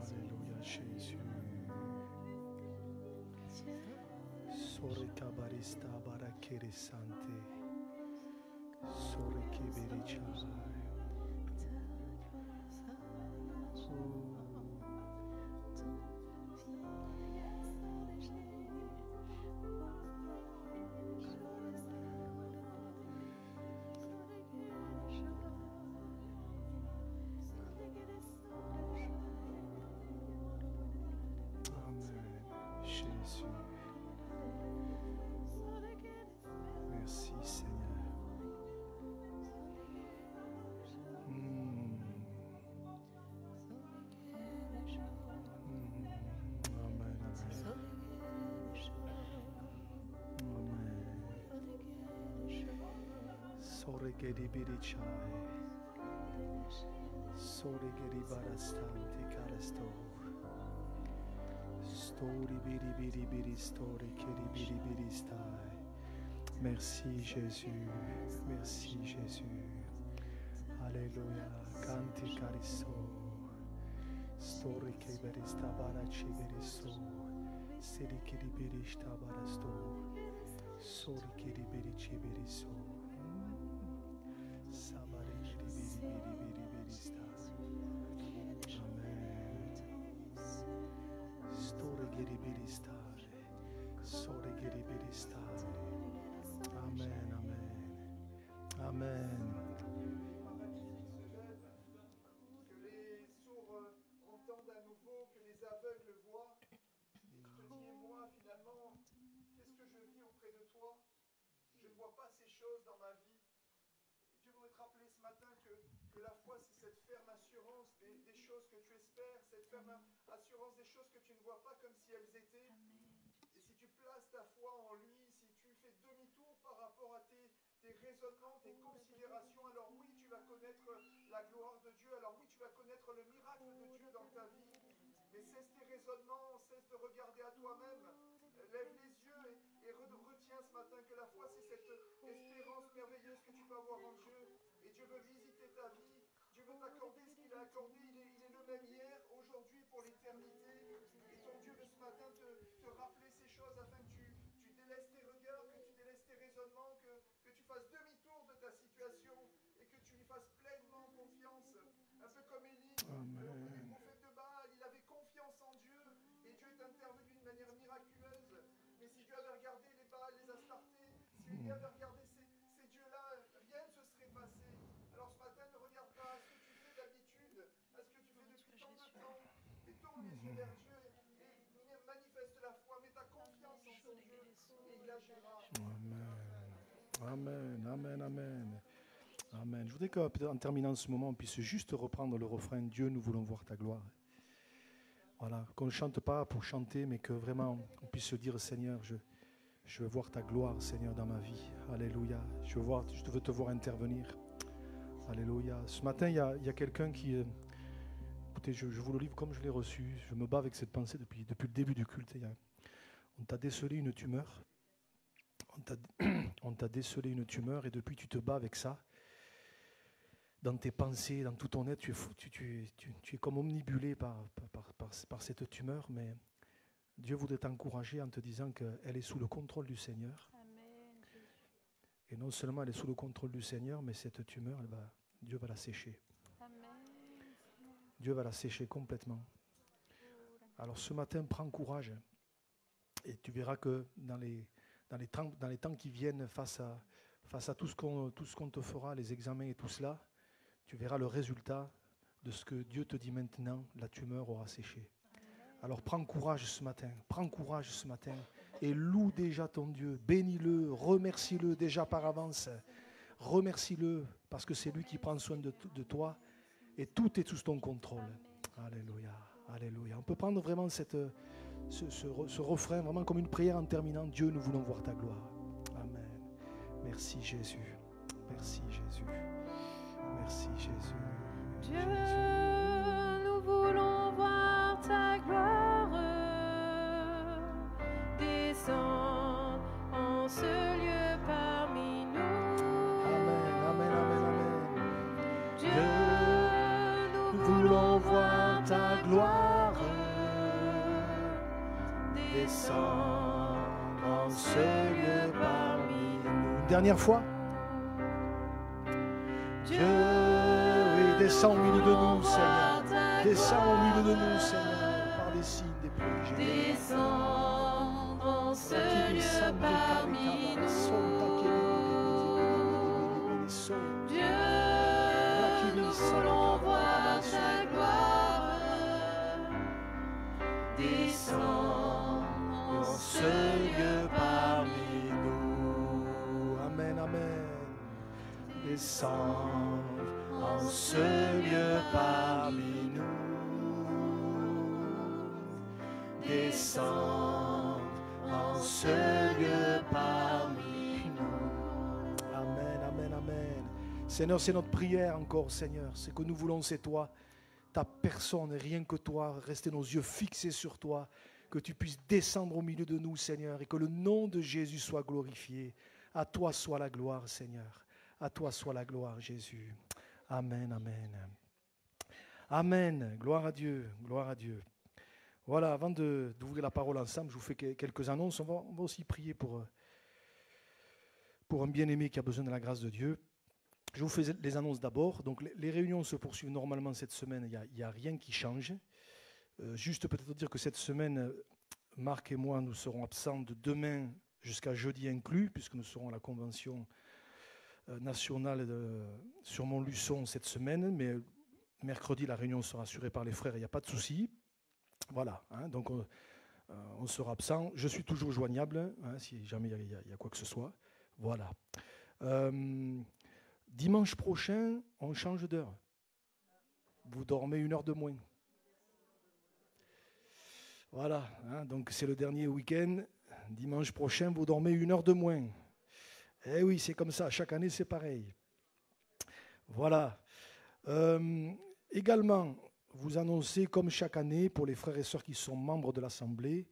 Speaker 1: Alléluia, Jésus. Sore kabarista barakere sante. Sore kebericha. Jésus. Merci Seigneur. Amen, amen. Sore geri biri chai. Sore geri barastanti carasto. Story biri biri biri story keri biri biri stai. Merci Jésus, merci Jésus. Alléluia, canti carisso. Story che berista bara ciberiso. Seri keri biri sta barasto. Sori keri biri ciberiso. Sabare keri biri biri biri biri sta. Story geri biri stare, sore geri biri stare. Amen, amen, amen.
Speaker 6: Que les sourds entendent à nouveau, que les aveugles voient. Je te dis, et moi, finalement, qu'est-ce que je vis auprès de toi? Je ne vois pas ces choses dans ma vie. Et Dieu voudrait te rappeler ce matin que la foi, c'est cette ferme assurance des choses que tu espères, cette ferme assurance des choses que tu ne vois pas comme si elles étaient. Et si tu places ta foi en lui, si tu fais demi-tour par rapport à tes raisonnements, tes considérations, alors oui, tu vas connaître la gloire de Dieu, alors oui, tu vas connaître le miracle de Dieu dans ta vie. Mais cesse tes raisonnements, cesse de regarder à toi-même, lève les yeux et retiens ce matin que la foi, c'est cette espérance merveilleuse que tu peux avoir en Dieu. Et Dieu veut visiter ta vie, Dieu veut t'accorder ce qu'il a accordé, il est le même hier, aujourd'hui, pour l'éternité. Et ton Dieu veut ce matin te rappeler ces choses afin que tu délaisses tes regards, que tu délaisses tes raisonnements, que tu fasses demi-tour de ta situation et que tu lui fasses pleinement confiance. Un peu comme Élie, le prophète de Baal, il avait confiance en Dieu et Dieu est intervenu d'une manière miraculeuse. Mais si Dieu avait regardé les Baal, les Astartés, si Élie avait regardé ces dieux-là, rien ne se serait passé. Alors ce matin, ne regarde pas à ce que tu fais d'habitude, à ce que tu fais depuis tant
Speaker 1: Amen, amen, amen. Amen. Je voudrais qu'en terminant ce moment, on puisse juste reprendre le refrain « Dieu, nous voulons voir ta gloire ». Voilà, qu'on ne chante pas pour chanter, mais que vraiment on puisse se dire « Seigneur, je veux voir ta gloire, Seigneur, dans ma vie. Alléluia. Je veux te voir intervenir. Alléluia. » Ce matin, il y a quelqu'un qui... écoutez, je vous le livre comme je l'ai reçu. Je me bats avec cette pensée depuis le début du culte. On t'a décelé une tumeur. On t'a décelé une tumeur et depuis tu te bats avec ça. Dans tes pensées, dans tout ton être, tu es comme omnibulé par cette tumeur, mais Dieu voudrait t'encourager en te disant qu'elle est sous le contrôle du Seigneur.
Speaker 2: Amen.
Speaker 1: Et non seulement elle est sous le contrôle du Seigneur, mais cette tumeur, Dieu va la sécher.
Speaker 2: Amen.
Speaker 1: Dieu va la sécher complètement. Alors ce matin, prends courage et tu verras que dans les temps qui viennent, face à tout ce qu'on te fera, les examens et tout cela, tu verras le résultat de ce que Dieu te dit maintenant, la tumeur aura séché. Alors prends courage ce matin et loue déjà ton Dieu, bénis-le, remercie-le déjà par avance, remercie-le parce que c'est lui qui prend soin de toi et tout est sous ton contrôle. Alléluia, alléluia. On peut prendre vraiment ce refrain vraiment comme une prière en terminant. Dieu, nous voulons voir ta gloire. Amen. Merci Jésus. Merci Jésus. Merci Jésus.
Speaker 2: Dieu,
Speaker 1: Jésus.
Speaker 2: nous voulons voir ta gloire descendre en ce lieu parmi nous.
Speaker 1: Amen, amen, amen, amen.
Speaker 2: Dieu,
Speaker 1: Nous voulons voir ta gloire descendre en ce lieu parmi nous. Une dernière fois. Dieu, oui, descends au milieu de nous, Seigneur. Descends au milieu de nous, Seigneur, par des signes, des prodiges.
Speaker 2: descendre en ce lieu parmi nous. Dieu, nous voulons voir ta gloire descendre en ce lieu parmi nous.
Speaker 1: Amen, amen. Descends en ce lieu parmi nous. Descends en ce lieu parmi nous. Amen, amen, amen. Seigneur, c'est notre prière encore, Seigneur. Ce que nous voulons, c'est toi, ta personne, et rien que toi. Rester nos yeux fixés sur toi. Que tu puisses descendre au milieu de nous, Seigneur, et que le nom de Jésus soit glorifié. À toi soit la gloire, Seigneur. À toi soit la gloire, Jésus. Amen, amen. Amen. Gloire à Dieu, gloire à Dieu. Voilà, avant d'ouvrir la parole ensemble, je vous fais quelques annonces. On va aussi prier pour un bien-aimé qui a besoin de la grâce de Dieu. Je vous fais les annonces d'abord. Donc, les réunions se poursuivent normalement cette semaine. Il n'y a rien qui change. Juste peut-être dire que cette semaine, Marc et moi, nous serons absents de demain jusqu'à jeudi inclus, puisque nous serons à la convention nationale sur Montluçon cette semaine, mais mercredi la réunion sera assurée par les frères, il n'y a pas de souci. Voilà, hein, donc on sera absent. Je suis toujours joignable, hein, si jamais il y a quoi que ce soit. Voilà. Dimanche prochain, on change d'heure. Vous dormez 1 heure de moins. Voilà, hein, donc c'est le dernier week-end. Dimanche prochain, vous dormez 1 heure de moins. Eh oui, c'est comme ça, chaque année c'est pareil. Voilà. Également, vous annoncez comme chaque année pour les frères et sœurs qui sont membres de l'Assemblée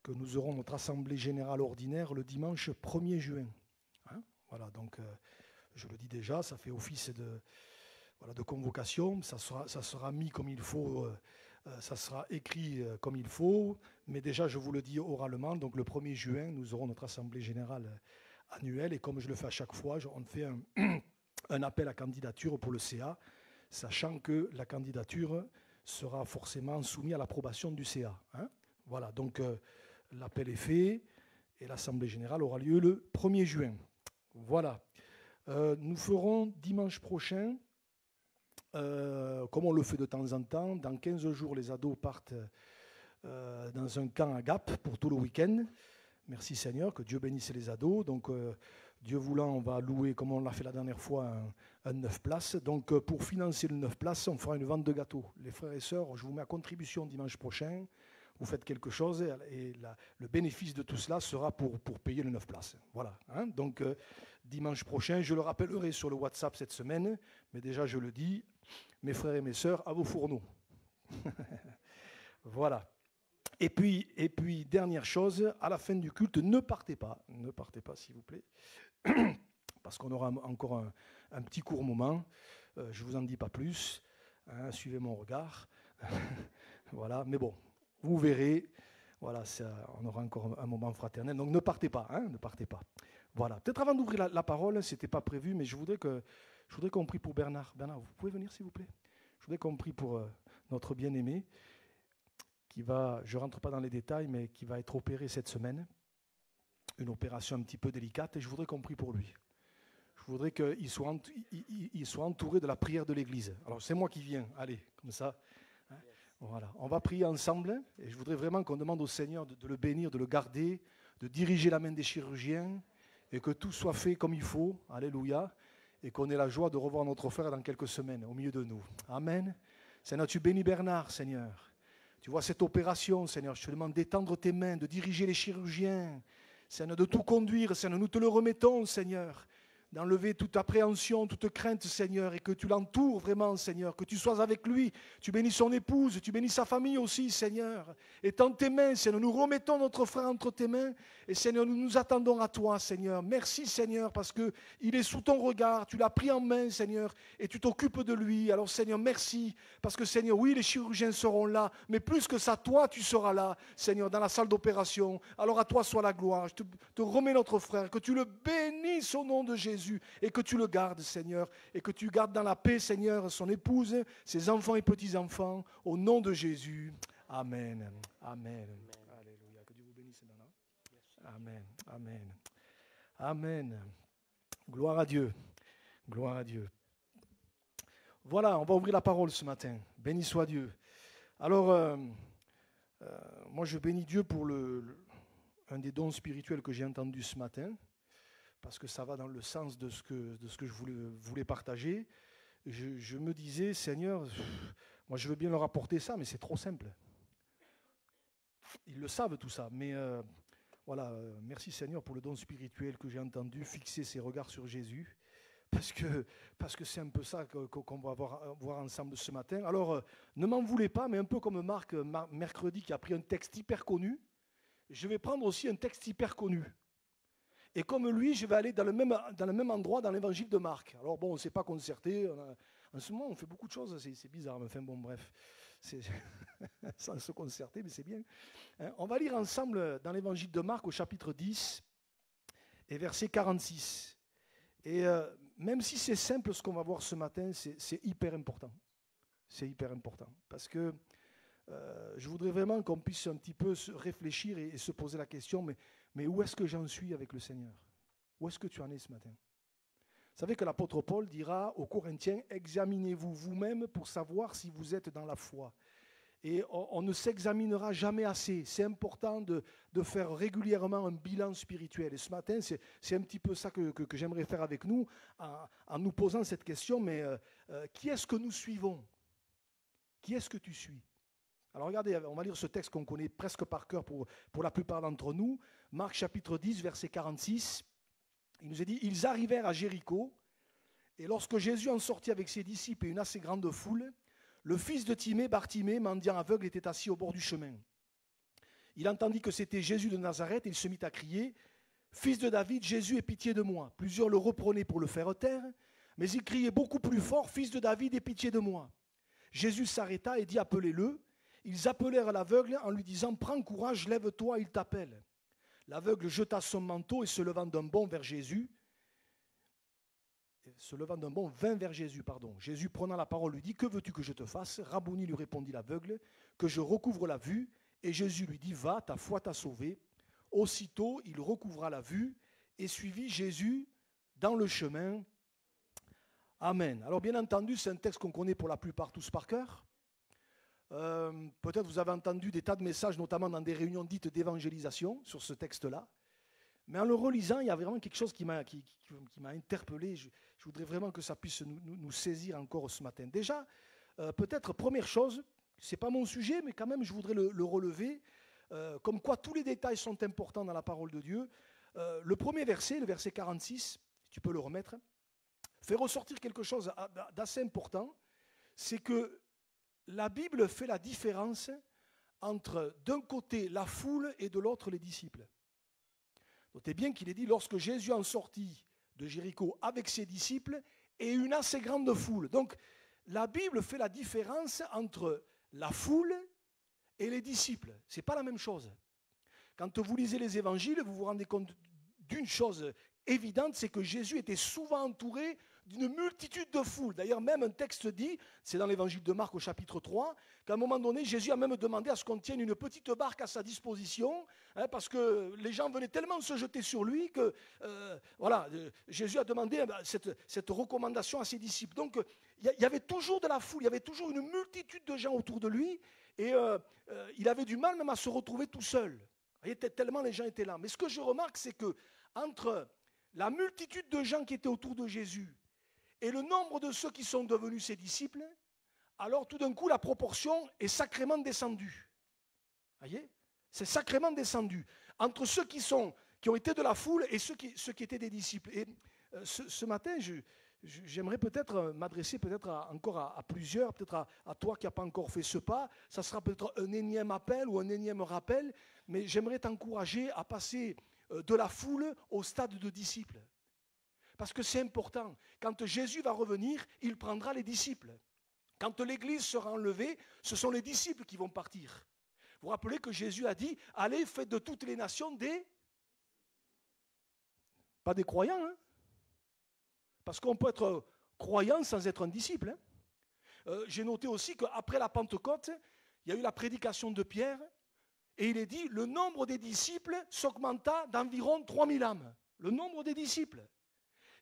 Speaker 1: que nous aurons notre Assemblée générale ordinaire le dimanche 1er juin. Hein, voilà, donc je le dis déjà, ça fait office de convocation, ça sera mis comme il faut, ça sera écrit comme il faut, mais déjà je vous le dis oralement, donc le 1er juin, nous aurons notre Assemblée générale annuelle, et comme je le fais à chaque fois, on fait un appel à candidature pour le CA, sachant que la candidature sera forcément soumise à l'approbation du CA. Hein. Voilà, donc l'appel est fait et l'Assemblée générale aura lieu le 1er juin. Voilà. Nous ferons dimanche prochain, comme on le fait de temps en temps, dans 15 jours, les ados partent dans un camp à Gap pour tout le week-end. Merci Seigneur, que Dieu bénisse les ados. Donc, Dieu voulant, on va louer, comme on l'a fait la dernière fois, un 9 places. Donc, pour financer le 9 places, on fera une vente de gâteaux. Les frères et sœurs, je vous mets à contribution dimanche prochain. Vous faites quelque chose et le bénéfice de tout cela sera pour payer le 9 places. Voilà. Hein. Donc, dimanche prochain, je le rappellerai sur le WhatsApp cette semaine, mais déjà, je le dis, mes frères et mes sœurs, à vos fourneaux. Voilà. Et puis, dernière chose, à la fin du culte, ne partez pas s'il vous plaît, parce qu'on aura encore un petit court moment, je ne vous en dis pas plus, hein, suivez mon regard, voilà, mais bon, vous verrez, voilà, on aura encore un moment fraternel, donc ne partez pas, hein, ne partez pas. Voilà, peut-être avant d'ouvrir la parole, ce n'était pas prévu, mais je voudrais qu'on prie pour Bernard. Bernard, vous pouvez venir s'il vous plaît? Je voudrais qu'on prie pour notre bien-aimé, qui va, je ne rentre pas dans les détails, mais qui va être opéré cette semaine. Une opération un petit peu délicate, et je voudrais qu'on prie pour lui. Je voudrais qu'il soit entouré de la prière de l'Église. Alors c'est moi qui viens, allez, comme ça. Hein, voilà. On va prier ensemble, et je voudrais vraiment qu'on demande au Seigneur de le bénir, de le garder, de diriger la main des chirurgiens, et que tout soit fait comme il faut, alléluia, et qu'on ait la joie de revoir notre frère dans quelques semaines, au milieu de nous. Amen. Seigneur, tu bénis Bernard, Seigneur. Tu vois cette opération, Seigneur, je te demande d'étendre tes mains, de diriger les chirurgiens, Seigneur, de tout conduire, Seigneur, nous te le remettons, Seigneur, d'enlever toute appréhension, toute crainte, Seigneur, et que tu l'entoures vraiment, Seigneur, que tu sois avec lui, tu bénis son épouse, tu bénis sa famille aussi, Seigneur. Étends tes mains, Seigneur, nous remettons notre frère entre tes mains, et Seigneur, nous nous attendons à toi, Seigneur. Merci, Seigneur, parce qu'il est sous ton regard, tu l'as pris en main, Seigneur, et tu t'occupes de lui. Alors, Seigneur, merci, parce que, Seigneur, oui, les chirurgiens seront là, mais plus que ça, toi, tu seras là, Seigneur, dans la salle d'opération. Alors, à toi soit la gloire. Je te remets notre frère, que tu le bénisses au nom de Jésus. Et que tu le gardes, Seigneur, et que tu gardes dans la paix, Seigneur, son épouse, ses enfants et petits-enfants, au nom de Jésus. Amen. Amen. Alléluia. Que Dieu vous bénisse maintenant. Amen. Amen. Amen. Gloire à Dieu. Gloire à Dieu. Voilà, on va ouvrir la parole ce matin. Béni soit Dieu. Alors, moi je bénis Dieu pour un des dons spirituels que j'ai entendu ce matin, parce que ça va dans le sens de ce que je voulais partager. Je me disais, Seigneur, moi je veux bien leur apporter ça, mais c'est trop simple. Ils le savent tout ça, mais voilà, merci Seigneur pour le don spirituel que j'ai entendu, fixer ses regards sur Jésus, parce que c'est un peu ça qu'on va voir ensemble ce matin. Alors, ne m'en voulez pas, mais un peu comme Marc, mercredi, qui a pris un texte hyper connu, je vais prendre aussi un texte hyper connu. Et comme lui, je vais aller dans le même endroit dans l'évangile de Marc. Alors bon, on ne s'est pas concerté. En ce moment, on fait beaucoup de choses, c'est bizarre. Mais enfin bon, bref, sans se concerter, mais c'est bien. On va lire ensemble dans l'évangile de Marc au chapitre 10 et verset 46. Et même si c'est simple ce qu'on va voir ce matin, c'est hyper important. C'est hyper important. Parce que je voudrais vraiment qu'on puisse un petit peu réfléchir et se poser la question, mais où est-ce que j'en suis avec le Seigneur? Où est-ce que tu en es ce matin? Vous savez que l'apôtre Paul dira aux Corinthiens, examinez-vous vous-même pour savoir si vous êtes dans la foi. Et on ne s'examinera jamais assez. C'est important de faire régulièrement un bilan spirituel. Et ce matin, c'est un petit peu ça que j'aimerais faire avec nous, en nous posant cette question, mais qui est-ce que nous suivons? Qui est-ce que tu suis? Alors regardez, on va lire ce texte qu'on connaît presque par cœur pour la plupart d'entre nous. Marc chapitre 10, verset 46. Il nous est dit, ils arrivèrent à Jéricho, et lorsque Jésus en sortit avec ses disciples et une assez grande foule, le fils de Timée, Bartimée, mendiant aveugle, était assis au bord du chemin. Il entendit que c'était Jésus de Nazareth, et il se mit à crier, « Fils de David, Jésus, aie pitié de moi !» Plusieurs le reprenaient pour le faire taire, mais il criait beaucoup plus fort, « Fils de David, aie pitié de moi !» Jésus s'arrêta et dit, « Appelez-le !» Ils appelèrent l'aveugle en lui disant « Prends courage, lève-toi, il t'appelle. » L'aveugle jeta son manteau et se levant d'un bond vers Jésus, vint vers Jésus. Jésus prenant la parole lui dit « Que veux-tu que je te fasse ?» Rabouni, lui répondit l'aveugle, « Que je recouvre la vue. » Et Jésus lui dit « Va, ta foi t'a sauvé. » Aussitôt, il recouvra la vue et suivit Jésus dans le chemin. Amen. Alors bien entendu, c'est un texte qu'on connaît pour la plupart tous par cœur. Peut-être vous avez entendu des tas de messages, notamment dans des réunions dites d'évangélisation, sur ce texte-là. Mais en le relisant, il y a vraiment quelque chose qui m'a interpellé. Je voudrais vraiment que ça puisse nous saisir encore ce matin. Déjà, peut-être première chose, ce n'est pas mon sujet, mais quand même je voudrais le relever, comme quoi tous les détails sont importants dans la parole de Dieu. Le premier verset, le verset 46, si tu peux le remettre, fait ressortir quelque chose d'assez important, c'est que la Bible fait la différence entre d'un côté la foule et de l'autre les disciples. Notez bien qu'il est dit, lorsque Jésus en sortit de Jéricho avec ses disciples et une assez grande foule. Donc la Bible fait la différence entre la foule et les disciples. Ce n'est pas la même chose. Quand vous lisez les évangiles, vous vous rendez compte d'une chose évidente, c'est que Jésus était souvent entouré d'une multitude de foules. D'ailleurs, même un texte dit, c'est dans l'évangile de Marc au chapitre 3, qu'à un moment donné, Jésus a même demandé à ce qu'on tienne une petite barque à sa disposition, parce que les gens venaient tellement se jeter sur lui que Jésus a demandé cette recommandation à ses disciples. Donc, il y avait toujours de la foule, il y avait toujours une multitude de gens autour de lui, et il avait du mal même à se retrouver tout seul. Vous voyez, tellement les gens étaient là. Mais ce que je remarque, c'est que entre la multitude de gens qui étaient autour de Jésus et le nombre de ceux qui sont devenus ses disciples, alors tout d'un coup, la proportion est sacrément descendue. Vous voyez ? C'est sacrément descendu. Entre ceux qui ont été de la foule et ceux qui étaient des disciples. Et ce matin, j'aimerais peut-être m'adresser encore à plusieurs, peut-être à toi qui n'as pas encore fait ce pas. Ça sera peut-être un énième appel ou un énième rappel, mais j'aimerais t'encourager à passer de la foule au stade de disciples. Parce que c'est important. Quand Jésus va revenir, il prendra les disciples. Quand l'Église sera enlevée, ce sont les disciples qui vont partir. Vous vous rappelez que Jésus a dit, allez, faites de toutes les nations des... Pas des croyants, hein? Parce qu'on peut être croyant sans être un disciple. Hein? J'ai noté aussi qu'après la Pentecôte, il y a eu la prédication de Pierre, et il est dit, le nombre des disciples s'augmenta d'environ 3000 âmes. Le nombre des disciples.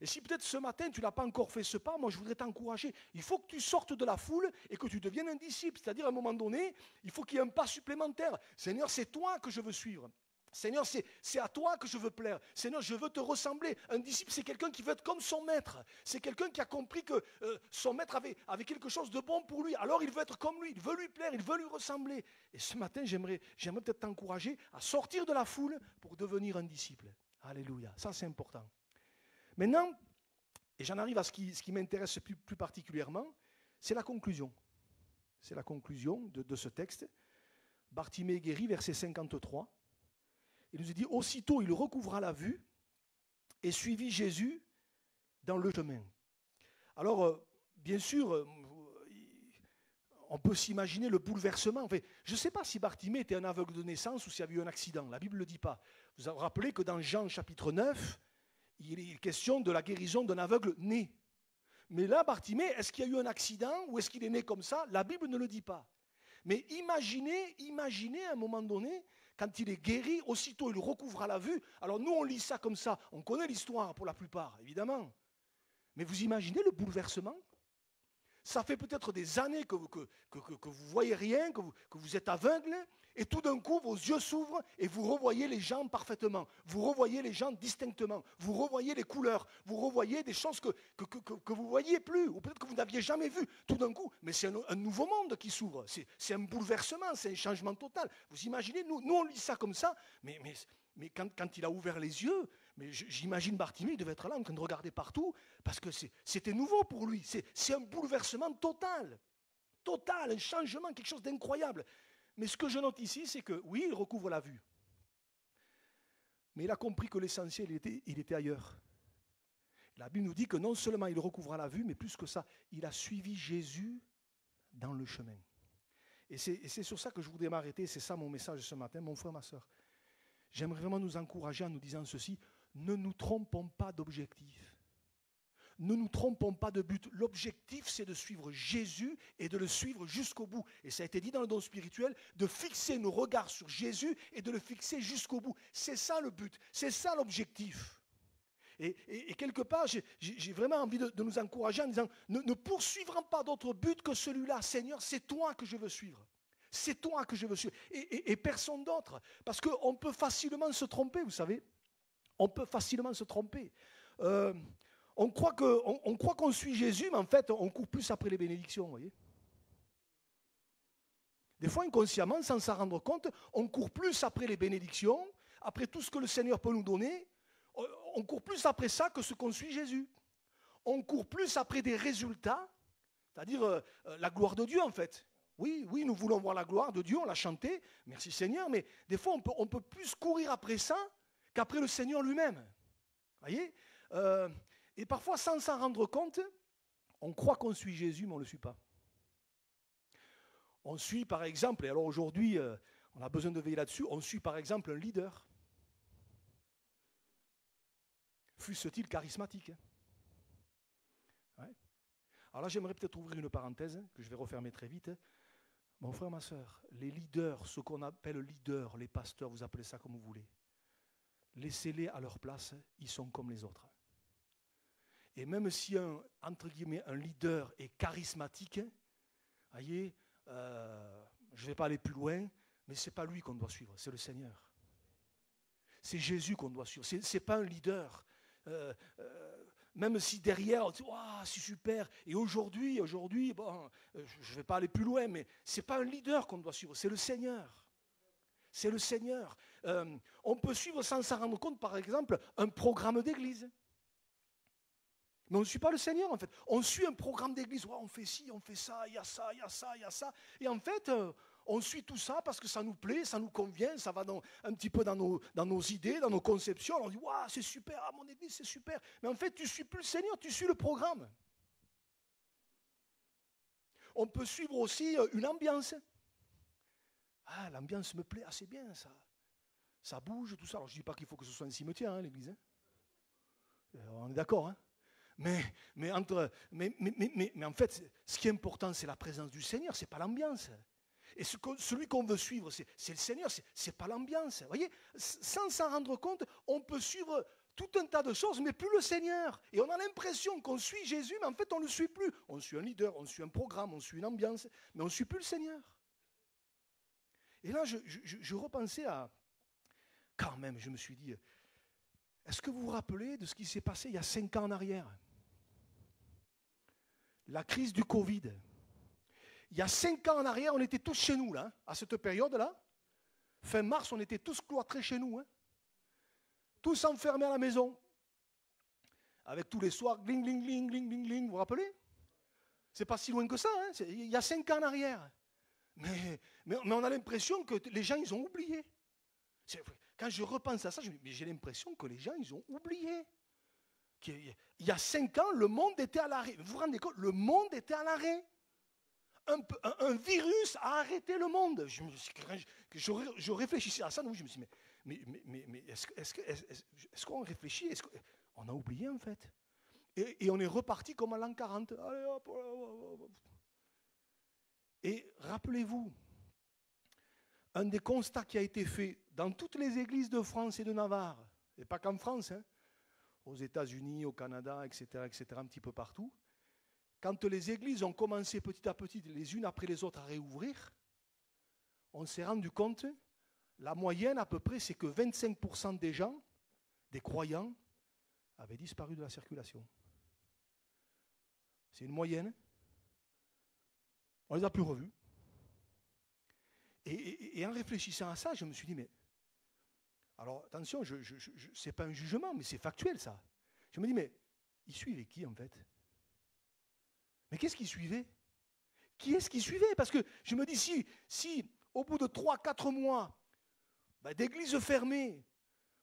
Speaker 1: Et si peut-être ce matin, tu n'as pas encore fait ce pas, moi je voudrais t'encourager. Il faut que tu sortes de la foule et que tu deviennes un disciple. C'est-à-dire à un moment donné, il faut qu'il y ait un pas supplémentaire. Seigneur, c'est toi que je veux suivre. Seigneur, c'est à toi que je veux plaire. Seigneur, je veux te ressembler. Un disciple, c'est quelqu'un qui veut être comme son maître. C'est quelqu'un qui a compris que son maître avait quelque chose de bon pour lui. Alors il veut être comme lui, il veut lui plaire, il veut lui ressembler. Et ce matin, j'aimerais peut-être t'encourager à sortir de la foule pour devenir un disciple. Alléluia, ça c'est important. Maintenant, et j'en arrive à ce qui m'intéresse plus particulièrement, c'est la conclusion. C'est la conclusion de ce texte. Bartimée guéri, verset 53. Il nous est dit, aussitôt il recouvra la vue et suivit Jésus dans le chemin. Alors, bien sûr, on peut s'imaginer le bouleversement. Enfin, je ne sais pas si Bartimée était un aveugle de naissance ou s'il y avait eu un accident. La Bible ne le dit pas. Vous vous rappelez que dans Jean chapitre 9, il est question de la guérison d'un aveugle né. Mais là, Bartimée, est-ce qu'il y a eu un accident ou est-ce qu'il est né comme ça? La Bible ne le dit pas. Mais imaginez à un moment donné, quand il est guéri, aussitôt il recouvra la vue. Alors nous, on lit ça comme ça. On connaît l'histoire pour la plupart, évidemment. Mais vous imaginez le bouleversement? Ça fait peut-être des années que vous voyez rien, que vous êtes aveugle, et tout d'un coup, vos yeux s'ouvrent et vous revoyez les gens parfaitement. Vous revoyez les gens distinctement. Vous revoyez les couleurs. Vous revoyez des choses que vous ne voyiez plus, ou peut-être que vous n'aviez jamais vues. Tout d'un coup, mais c'est un nouveau monde qui s'ouvre. C'est un bouleversement, c'est un changement total. Vous imaginez, nous on lit ça comme ça, mais quand il a ouvert les yeux, mais j'imagine Bartimée, il devait être là en train de regarder partout, parce que c'était nouveau pour lui. C'est un bouleversement total. Total, un changement, quelque chose d'incroyable. Mais ce que je note ici, c'est que oui, il recouvre la vue. Mais il a compris que l'essentiel, il était ailleurs. La Bible nous dit que non seulement il recouvra la vue, mais plus que ça, il a suivi Jésus dans le chemin. Et c'est sur ça que je voudrais m'arrêter, c'est ça mon message ce matin, mon frère, ma soeur. J'aimerais vraiment nous encourager en nous disant ceci, ne nous trompons pas d'objectif. Ne nous trompons pas de but. L'objectif, c'est de suivre Jésus et de le suivre jusqu'au bout. Et ça a été dit dans le don spirituel, de fixer nos regards sur Jésus et de le fixer jusqu'au bout. C'est ça le but, c'est ça l'objectif. Et quelque part, j'ai vraiment envie de nous encourager en disant, ne poursuivrons pas d'autre but que celui-là. Seigneur, c'est toi que je veux suivre. C'est toi que je veux suivre. Et personne d'autre. Parce qu'on peut facilement se tromper, vous savez. On peut facilement se tromper. On croit qu'on suit Jésus, mais en fait, on court plus après les bénédictions, vous voyez. Des fois, inconsciemment, sans s'en rendre compte, on court plus après les bénédictions, après tout ce que le Seigneur peut nous donner. On court plus après ça que ce qu'on suit Jésus. On court plus après des résultats, c'est-à-dire la gloire de Dieu, en fait. Oui, nous voulons voir la gloire de Dieu, on l'a chanté, merci Seigneur, mais des fois, on peut plus courir après ça qu'après le Seigneur lui-même. Vous voyez, et parfois, sans s'en rendre compte, on croit qu'on suit Jésus, mais on ne le suit pas. On suit, par exemple, et alors aujourd'hui, on a besoin de veiller là-dessus, on suit, par exemple, un leader. Fût-ce-t-il charismatique. Ouais. Alors là, j'aimerais peut-être ouvrir une parenthèse, que je vais refermer très vite. Mon frère, ma soeur, les leaders, ce qu'on appelle leaders, les pasteurs, vous appelez ça comme vous voulez, laissez-les à leur place, ils sont comme les autres. Et même si entre guillemets, un leader est charismatique, voyez, je ne vais pas aller plus loin, mais ce n'est pas lui qu'on doit suivre, c'est le Seigneur. C'est Jésus qu'on doit suivre, ce n'est pas un leader. Même si derrière, on dit, wow, c'est super, et aujourd'hui, bon, je ne vais pas aller plus loin, mais ce n'est pas un leader qu'on doit suivre, c'est le Seigneur. C'est le Seigneur. On peut suivre sans s'en rendre compte, par exemple, un programme d'église. Mais on ne suit pas le Seigneur, en fait. On suit un programme d'église. Ouais, on fait ci, on fait ça, il y a ça, il y a ça, il y a ça. Et en fait, on suit tout ça parce que ça nous plaît, ça nous convient, ça va un petit peu dans nos idées, dans nos conceptions. On dit, waouh, c'est super, mon église, c'est super. Mais en fait, tu ne suis plus le Seigneur, tu suis le programme. On peut suivre aussi une ambiance. Ah, l'ambiance me plaît assez bien, ça. Ça bouge, tout ça. Alors, je ne dis pas qu'il faut que ce soit un cimetière, hein, l'église. Hein. On est d'accord, hein. Mais en fait, ce qui est important, c'est la présence du Seigneur, ce n'est pas l'ambiance. Et celui qu'on veut suivre, c'est le Seigneur, ce n'est pas l'ambiance. Vous voyez, sans s'en rendre compte, on peut suivre tout un tas de choses, mais plus le Seigneur. Et on a l'impression qu'on suit Jésus, mais en fait, on ne le suit plus. On suit un leader, on suit un programme, on suit une ambiance, mais on ne suit plus le Seigneur. Et là, je repensais à... Quand même, je me suis dit... Est-ce que vous vous rappelez de ce qui s'est passé il y a 5 ans en arrière? La crise du Covid. Il y a 5 ans en arrière, on était tous chez nous, là, à cette période-là. Fin mars, on était tous cloîtrés chez nous. Hein. Tous enfermés à la maison. Avec tous les soirs, gling, gling, gling, gling, gling, gling. Vous vous rappelez? C'est pas si loin que ça, hein. Il y a 5 ans en arrière. Mais on a l'impression que les gens, ils ont oublié. Quand je repense à ça, j'ai l'impression que les gens, ils ont oublié. Il y a 5 ans, le monde était à l'arrêt. Vous vous rendez compte? Le monde était à l'arrêt. Un virus a arrêté le monde. Je réfléchissais à ça, donc je me suis dit, mais est-ce qu'on réfléchit? On a oublié, en fait. Et on est reparti comme à l'an 40. Allez, hop, hop, hop. Et rappelez-vous, un des constats qui a été fait dans toutes les églises de France et de Navarre, et pas qu'en France, hein, aux États-Unis, au Canada, etc., un petit peu partout, quand les églises ont commencé petit à petit, les unes après les autres, à réouvrir, on s'est rendu compte, la moyenne à peu près, c'est que 25% des gens, des croyants, avaient disparu de la circulation. C'est une moyenne. On ne les a plus revus. Et en réfléchissant à ça, je me suis dit, mais... Alors, attention, ce n'est pas un jugement, mais c'est factuel, ça. Je me dis, mais ils suivaient qui, en fait? Mais qu'est-ce qu'ils suivaient? Qui est-ce qui suivait? Parce que je me dis, si au bout de 3-4 mois, d'églises fermées,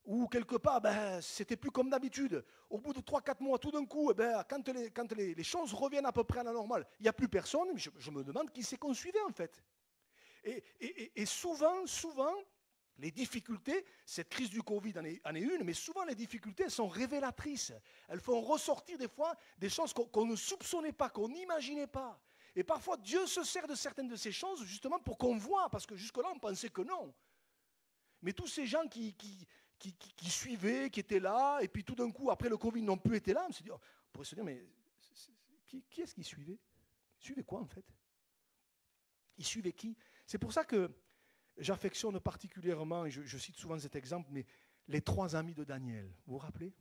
Speaker 1: ou quelque part, c'était plus comme d'habitude, au bout de 3-4 mois, tout d'un coup, quand les choses reviennent à peu près à la normale, il n'y a plus personne, mais je me demande qui c'est qu'on suivait, en fait. Et souvent, les difficultés, cette crise du Covid en est une, mais souvent les difficultés sont révélatrices. Elles font ressortir des fois des choses qu'on ne soupçonnait pas, qu'on n'imaginait pas. Et parfois, Dieu se sert de certaines de ces choses justement pour qu'on voit, parce que jusque-là, on pensait que non. Mais tous ces gens qui suivaient, qui étaient là, et puis tout d'un coup, après le Covid, n'ont plus été là, on pourrait se dire, mais qui est-ce qui suivait? Ils suivaient quoi, en fait? Ils suivaient qui? C'est pour ça que j'affectionne particulièrement, et je cite souvent cet exemple, mais les 3 amis de Daniel. Vous vous rappelez?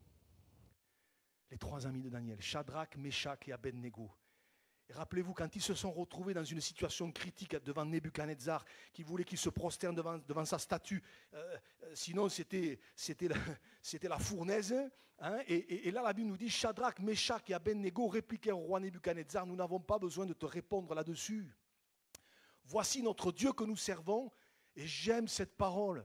Speaker 1: Les 3 amis de Daniel, Shadrach, Meshach et Abednego. Et rappelez-vous, quand ils se sont retrouvés dans une situation critique devant Nebuchadnezzar, qui voulait qu'ils se prosternent devant sa statue, sinon c'était la fournaise. Hein, et là, la Bible nous dit, Shadrach, Meshach et Abednego répliquèrent au roi Nebuchadnezzar, nous n'avons pas besoin de te répondre là-dessus. Voici notre Dieu que nous servons, et j'aime cette parole,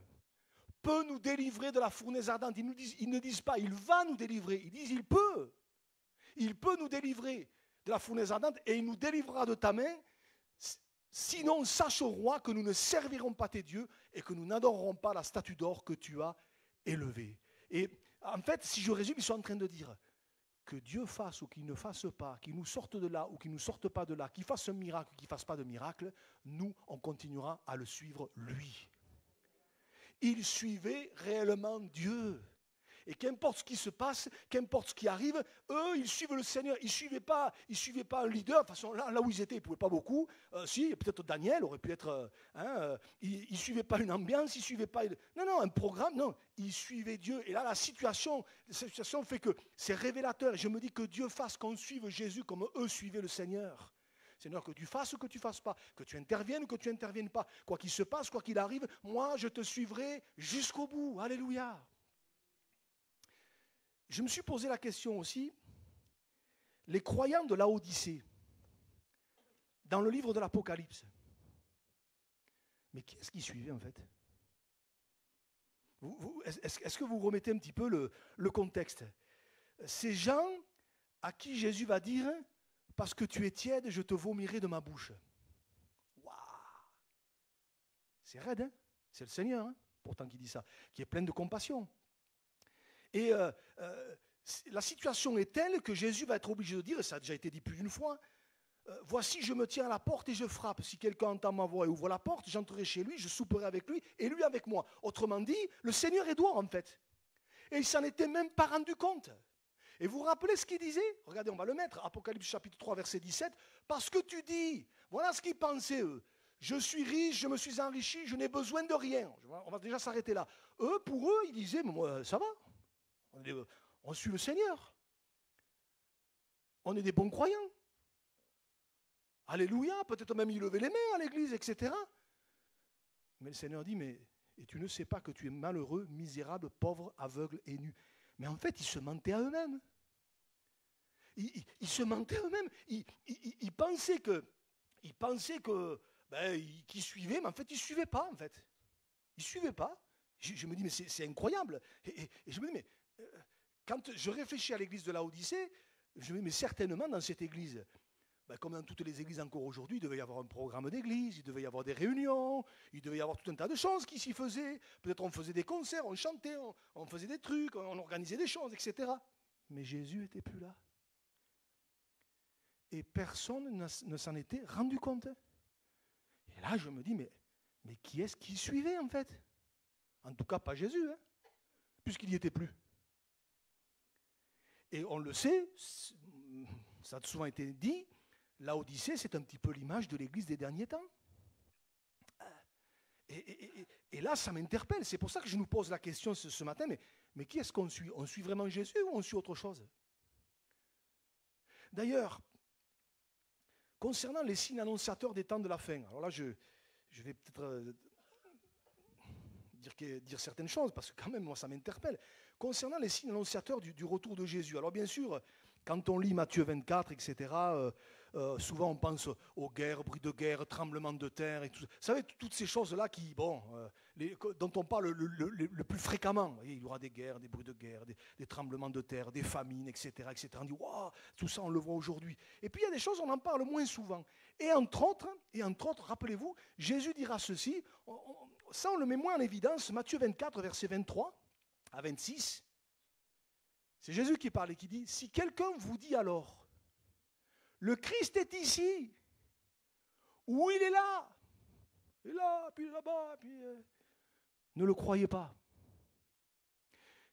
Speaker 1: peut nous délivrer de la fournaise ardente. Ils ne disent pas, il va nous délivrer, ils disent, il peut. Il peut nous délivrer de la fournaise ardente et il nous délivrera de ta main. Sinon, sache au roi que nous ne servirons pas tes dieux et que nous n'adorerons pas la statue d'or que tu as élevée. Et en fait, si je résume, ils sont en train de dire que Dieu fasse ou qu'il ne fasse pas, qu'il nous sorte de là ou qu'il ne nous sorte pas de là, qu'il fasse un miracle ou qu'il ne fasse pas de miracle, nous, on continuera à le suivre lui. Ils suivaient réellement Dieu. Et qu'importe ce qui se passe, qu'importe ce qui arrive, eux, ils suivent le Seigneur. Ils ne suivaient pas un leader. De toute façon, là où ils étaient, ils ne pouvaient pas beaucoup. Si, peut-être Daniel aurait pu être... ils ne suivaient pas une ambiance, ils ne suivaient pas... Non, un programme, non. Ils suivaient Dieu. Et là, la situation fait que c'est révélateur. Et je me dis que Dieu fasse qu'on suive Jésus comme eux suivaient le Seigneur. Seigneur, que tu fasses ou que tu ne fasses pas, que tu interviennes ou que tu n'interviennes pas. Quoi qu'il se passe, quoi qu'il arrive, moi, je te suivrai jusqu'au bout. Alléluia. Je me suis posé la question aussi, les croyants de Laodicée, dans le livre de l'Apocalypse, mais qui est-ce qui suivait en fait? Est-ce que vous remettez un petit peu le contexte? Ces gens à qui Jésus va dire, parce que tu es tiède, je te vomirai de ma bouche. Waouh! C'est raide, hein? C'est le Seigneur, hein, pourtant qui dit ça, qui est plein de compassion. Et la situation est telle que Jésus va être obligé de dire, et ça a déjà été dit plus d'une fois, voici je me tiens à la porte et je frappe. Si quelqu'un entend ma voix et ouvre la porte, j'entrerai chez lui, je souperai avec lui et lui avec moi. Autrement dit, le Seigneur est dehors en fait. Et il ne s'en était même pas rendu compte. Et vous vous rappelez ce qu'il disait? Regardez, on va le mettre, Apocalypse chapitre 3, verset 17. Parce que tu dis, voilà ce qu'ils pensaient eux. Je suis riche, je me suis enrichi, je n'ai besoin de rien. On va déjà s'arrêter là. Pour eux, ils disaient, moi, ça va. On suit le Seigneur. On est des bons croyants. Alléluia, peut-être même ils levaient les mains à l'église, etc. Mais le Seigneur dit, et tu ne sais pas que tu es malheureux, misérable, pauvre, aveugle et nu. Mais en fait, ils se mentaient à eux-mêmes. Ils se mentaient à eux-mêmes. Ils pensaient qu'ils suivaient, mais en fait, ils ne suivaient pas, en fait. Ils ne suivaient pas. Je me dis, mais c'est incroyable. Et je me dis, mais quand je réfléchis à l'église de Laodicée, je me dis, mais certainement dans cette église, comme dans toutes les églises encore aujourd'hui, il devait y avoir un programme d'église, il devait y avoir des réunions, il devait y avoir tout un tas de choses qui s'y faisaient. Peut-être on faisait des concerts, on chantait, on faisait des trucs, on organisait des choses, etc. Mais Jésus n'était plus là. Et personne ne s'en était rendu compte. Et là, je me dis, mais qui est-ce qui suivait en fait? En tout cas, pas Jésus, hein, puisqu'il n'y était plus. Et on le sait, ça a souvent été dit, Laodicée, c'est un petit peu l'image de l'église des derniers temps. Et là, ça m'interpelle. C'est pour ça que je nous pose la question ce matin, mais qui est-ce qu'on suit? On suit vraiment Jésus ou on suit autre chose? D'ailleurs, concernant les signes annonciateurs des temps de la fin, alors là, je vais peut-être dire certaines choses, parce que quand même, moi, ça m'interpelle. Concernant les signes annonciateurs du retour de Jésus, alors bien sûr, quand on lit Matthieu 24, etc., souvent on pense aux guerres, bruits de guerre, tremblements de terre, et tout. Vous savez, toutes ces choses-là dont on parle le plus fréquemment. Il y aura des guerres, des bruits de guerre, des tremblements de terre, des famines, etc. etc. On dit, waouh, tout ça on le voit aujourd'hui. Et puis il y a des choses, on en parle moins souvent. Et entre autres, rappelez-vous, Jésus dira ceci, ça on le met moins en évidence, Matthieu 24, verset 23 à 26. C'est Jésus qui parle et qui dit, si quelqu'un vous dit alors, le Christ est ici, ou il est là, puis là-bas, puis... Ne le croyez pas.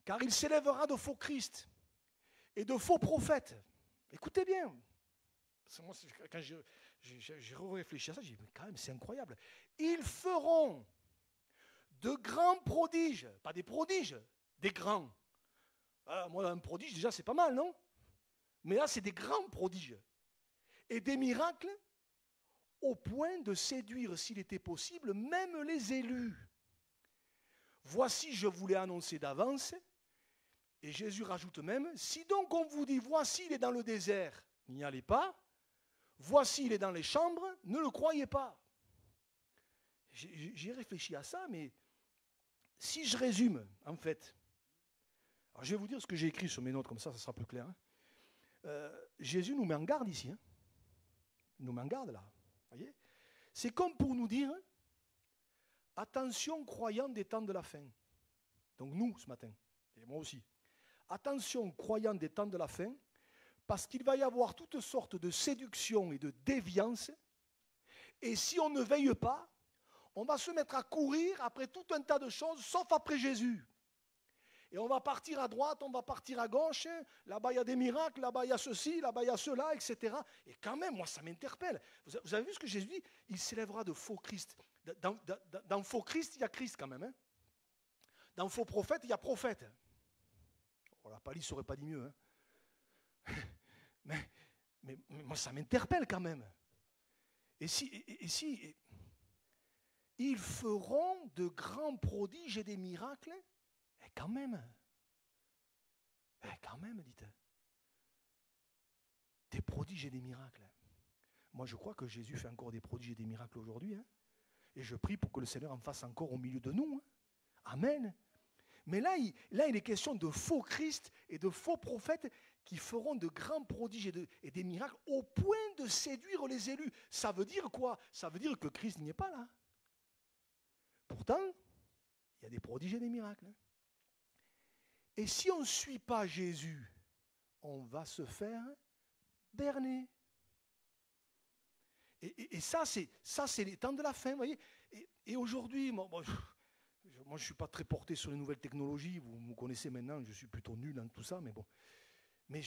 Speaker 1: Car il s'élèvera de faux Christ et de faux prophètes. Écoutez bien. Parce que moi, quand j'ai réfléchi à ça, j'ai dit, mais quand même, c'est incroyable. ils feront de grands prodiges, pas des prodiges, des grands. Moi, un prodige, déjà, c'est pas mal, non? Mais là, c'est des grands prodiges. Et des miracles au point de séduire, s'il était possible, même les élus. Voici, je vous l'ai annoncé d'avance. Et Jésus rajoute même, si donc on vous dit, voici, il est dans le désert, n'y allez pas. Voici, il est dans les chambres, ne le croyez pas. J'ai réfléchi à ça, mais si je résume, en fait, alors je vais vous dire ce que j'ai écrit sur mes notes, comme ça sera plus clair. Jésus nous met en garde ici. Il nous met en garde là. Voyez, c'est comme pour nous dire, attention croyants des temps de la fin. Donc nous, ce matin, et moi aussi. Attention croyants des temps de la fin, parce qu'il va y avoir toutes sortes de séductions et de déviances. Et si on ne veille pas, on va se mettre à courir après tout un tas de choses, sauf après Jésus. Et on va partir à droite, on va partir à gauche, là-bas il y a des miracles, là-bas il y a ceci, là-bas il y a cela, etc. Et quand même, moi ça m'interpelle. Vous avez vu ce que Jésus dit? Il s'élèvera de faux Christ. Dans faux Christ, il y a Christ quand même. Dans faux prophète, il y a prophète. Oh, la Palisse n'aurait pas dit mieux. Mais moi ça m'interpelle quand même. Et si ils feront de grands prodiges et des miracles, et quand même, dites, des prodiges et des miracles. Moi, je crois que Jésus fait encore des prodiges et des miracles aujourd'hui. Et je prie pour que le Seigneur en fasse encore au milieu de nous. Amen. Mais là, il est question de faux Christ et de faux prophètes qui feront de grands prodiges et des miracles au point de séduire les élus. Ça veut dire quoi? Ça veut dire que Christ n'y est pas là. Pourtant, il y a des prodiges et des miracles. Et si on ne suit pas Jésus, on va se faire berner. Et ça, c'est les temps de la fin, vous voyez. Et aujourd'hui, moi, je ne suis pas très porté sur les nouvelles technologies. Vous me connaissez maintenant, je suis plutôt nul dans tout ça, mais bon. Mais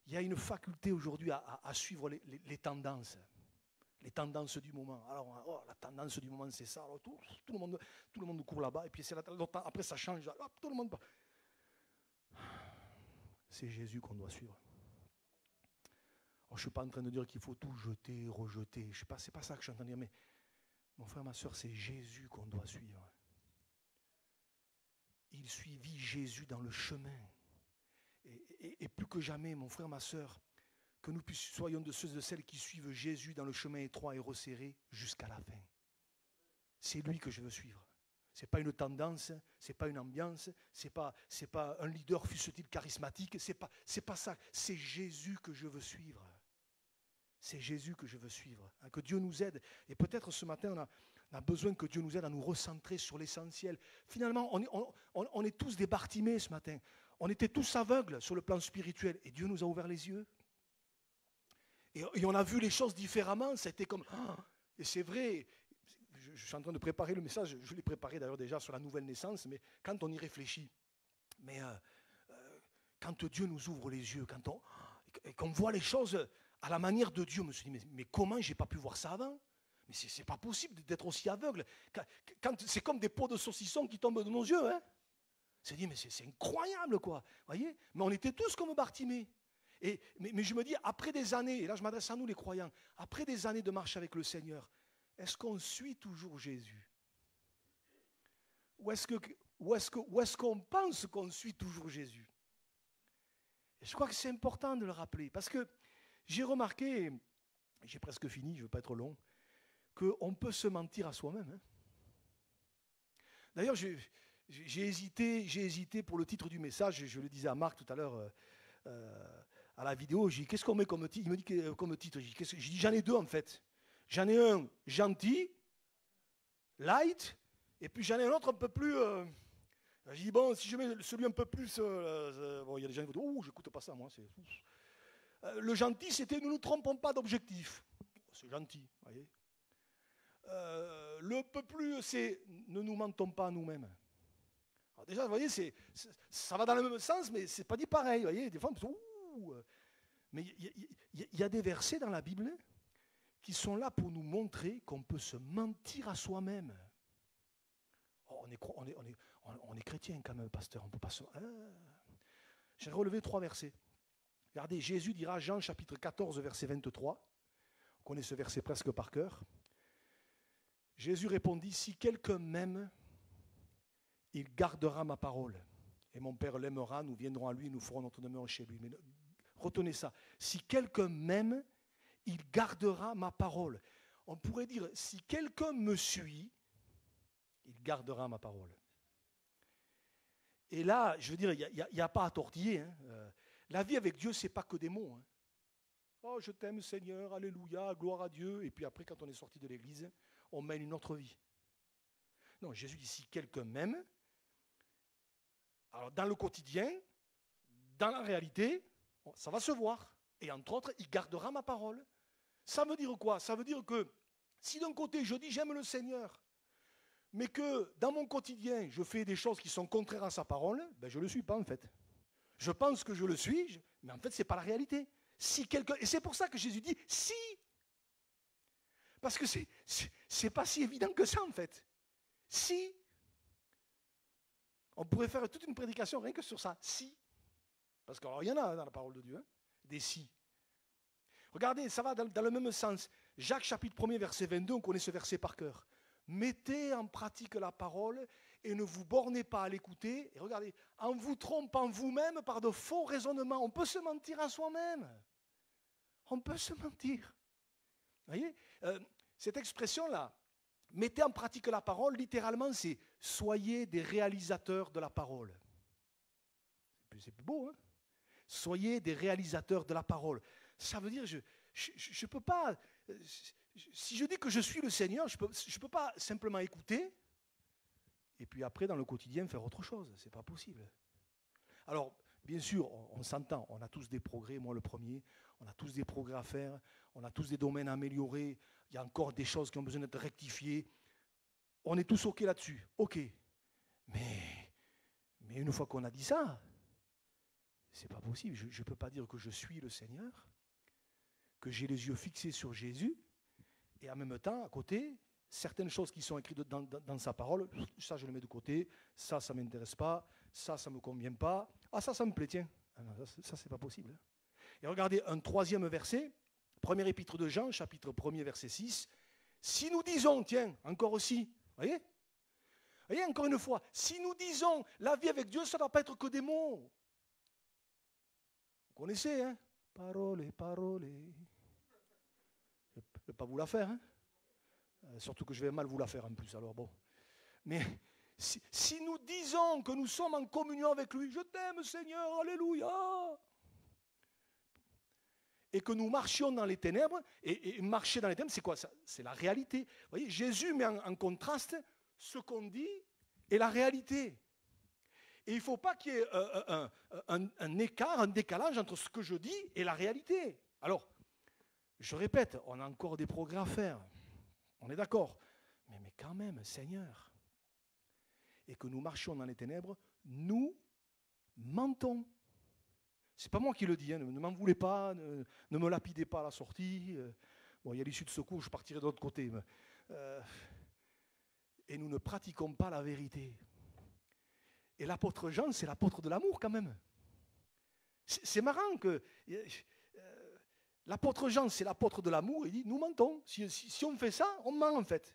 Speaker 1: il y a une faculté aujourd'hui à suivre les tendances. Les tendances du moment. Alors, la tendance du moment, c'est ça. Alors, tout le monde court là-bas. Et puis, après, ça change. Hop, tout le monde. C'est Jésus qu'on doit suivre. Alors, je ne suis pas en train de dire qu'il faut tout jeter, rejeter. Ce n'est pas ça que je suis en train de dire. Mais, mon frère, ma soeur, c'est Jésus qu'on doit suivre. Il suivit Jésus dans le chemin. Et plus que jamais, mon frère, ma soeur, que nous soyons de ceux et de celles qui suivent Jésus dans le chemin étroit et resserré jusqu'à la fin. C'est lui que je veux suivre. Ce n'est pas une tendance, ce n'est pas une ambiance, ce n'est pas un leader fût-il charismatique, c'est pas ça. C'est Jésus que je veux suivre. C'est Jésus que je veux suivre. Que Dieu nous aide. Et peut-être ce matin, on a besoin que Dieu nous aide à nous recentrer sur l'essentiel. Finalement, on est tous des Bartimée ce matin. On était tous aveugles sur le plan spirituel. Et Dieu nous a ouvert les yeux. Et on a vu les choses différemment. C'était comme... Et c'est vrai, je suis en train de préparer le message. Je l'ai préparé d'ailleurs déjà sur la nouvelle naissance. Mais quand on y réfléchit, quand Dieu nous ouvre les yeux, et qu'on voit les choses à la manière de Dieu, je me suis dit, mais comment je n'ai pas pu voir ça avant? Mais c'est pas possible d'être aussi aveugle. C'est comme des pots de saucisson qui tombent de nos yeux. C'est dit, mais c'est incroyable, quoi. Voyez? Mais on était tous comme Bartimée. Mais je me dis, après des années, et là je m'adresse à nous les croyants, après des années de marche avec le Seigneur, est-ce qu'on suit toujours Jésus? Ou est-ce qu'on pense qu'on suit toujours Jésus? Et je crois que c'est important de le rappeler, parce que j'ai remarqué, j'ai presque fini, je ne veux pas être long, qu'on peut se mentir à soi-même. D'ailleurs, j'ai hésité pour le titre du message, je le disais à Marc tout à l'heure, à la vidéo, j'ai dit, qu'est-ce qu'on met comme titre? Il me dit comme titre, j'ai dit, j'en ai deux en fait. J'en ai un gentil, light, et puis j'en ai un autre un peu plus... j'ai dit, bon, si je mets celui un peu plus... bon, il y a des gens qui vont dire, oh, j'écoute pas ça, moi. Le gentil, c'était, ne nous trompons pas d'objectif. C'est gentil, vous voyez. Le peu plus, c'est, ne nous mentons pas à nous-mêmes. Alors déjà, vous voyez, ça va dans le même sens, mais c'est pas dit pareil, vous voyez. Des fois, mais il y a des versets dans la Bible qui sont là pour nous montrer qu'on peut se mentir à soi-même. Oh, on est chrétien quand même, pasteur. On peut pas se... J'ai relevé 3 versets. Regardez, Jésus dira, Jean chapitre 14, verset 23. On connaît ce verset presque par cœur. Jésus répondit, si quelqu'un m'aime, il gardera ma parole. Et mon Père l'aimera, nous viendrons à lui, nous ferons notre demeure chez lui. Mais retenez ça. Si quelqu'un m'aime, il gardera ma parole. On pourrait dire, si quelqu'un me suit, il gardera ma parole. Et là, je veux dire, il n'y a pas à tortiller. Hein. La vie avec Dieu, ce n'est pas que des mots. Hein. Oh, je t'aime Seigneur, alléluia, gloire à Dieu. Et puis après, quand on est sorti de l'église, on mène une autre vie. Non, Jésus dit, si quelqu'un m'aime, alors dans le quotidien, dans la réalité, ça va se voir. Et entre autres, il gardera ma parole. Ça veut dire quoi? Ça veut dire que si d'un côté, je dis j'aime le Seigneur, mais que dans mon quotidien, je fais des choses qui sont contraires à sa parole, ben je ne le suis pas en fait. Je pense que je le suis, mais en fait, ce n'est pas la réalité. Si quelqu'un, et c'est pour ça que Jésus dit « si ». Parce que c'est pas si évident que ça en fait. Si. On pourrait faire toute une prédication rien que sur ça. Si. Parce qu'il y en a dans la parole de Dieu, hein, des si. Regardez, ça va dans le même sens. Jacques chapitre 1er, verset 22, on connaît ce verset par cœur. Mettez en pratique la parole et ne vous bornez pas à l'écouter. Et regardez, en vous trompant vous-même par de faux raisonnements. On peut se mentir à soi-même. On peut se mentir. Vous voyez, cette expression-là, mettez en pratique la parole, littéralement, c'est soyez des réalisateurs de la parole. C'est plus beau, hein? Soyez des réalisateurs de la parole. Ça veut dire, je ne peux pas, si je dis que je suis le Seigneur, je peux pas simplement écouter et puis après, dans le quotidien, faire autre chose. Ce n'est pas possible. Alors, bien sûr, on s'entend, on a tous des progrès, moi le premier, on a tous des progrès à faire, on a tous des domaines à améliorer, il y a encore des choses qui ont besoin d'être rectifiées. On est tous OK là-dessus, OK. Mais une fois qu'on a dit ça, c'est pas possible. Je ne peux pas dire que je suis le Seigneur, que j'ai les yeux fixés sur Jésus, et en même temps, à côté, certaines choses qui sont écrites dans sa parole, ça je le mets de côté, ça ne m'intéresse pas, ça ne me convient pas, ah ça me plaît, tiens. Ah non, ça c'est pas possible. Et regardez un 3e verset, premier épître de Jean, chapitre 1er, verset 6. Si nous disons, tiens, encore aussi, voyez, encore une fois, si nous disons la vie avec Dieu, ça ne va pas être que des mots. Vous connaissez, hein? Parole, parole. Je ne vais pas vous la faire, hein? Surtout que je vais mal vous la faire en plus, alors bon. Mais si nous disons que nous sommes en communion avec lui, je t'aime Seigneur, alléluia, et que nous marchions dans les ténèbres, et marcher dans les ténèbres, c'est quoi ça? C'est la réalité. Vous voyez, Jésus met en contraste ce qu'on dit et la réalité. Et il ne faut pas qu'il y ait un écart, un décalage entre ce que je dis et la réalité. Alors, je répète, on a encore des progrès à faire. On est d'accord. Mais quand même, Seigneur, et que nous marchions dans les ténèbres, nous mentons. Ce n'est pas moi qui le dis, hein, ne m'en voulez pas, ne me lapidez pas à la sortie. Bon, il y a l'issue de secours, je partirai de l'autre côté. Et nous ne pratiquons pas la vérité. Et l'apôtre Jean, c'est l'apôtre de l'amour quand même. C'est marrant que l'apôtre Jean, c'est l'apôtre de l'amour, il dit, nous mentons. Si on fait ça, on ment en fait.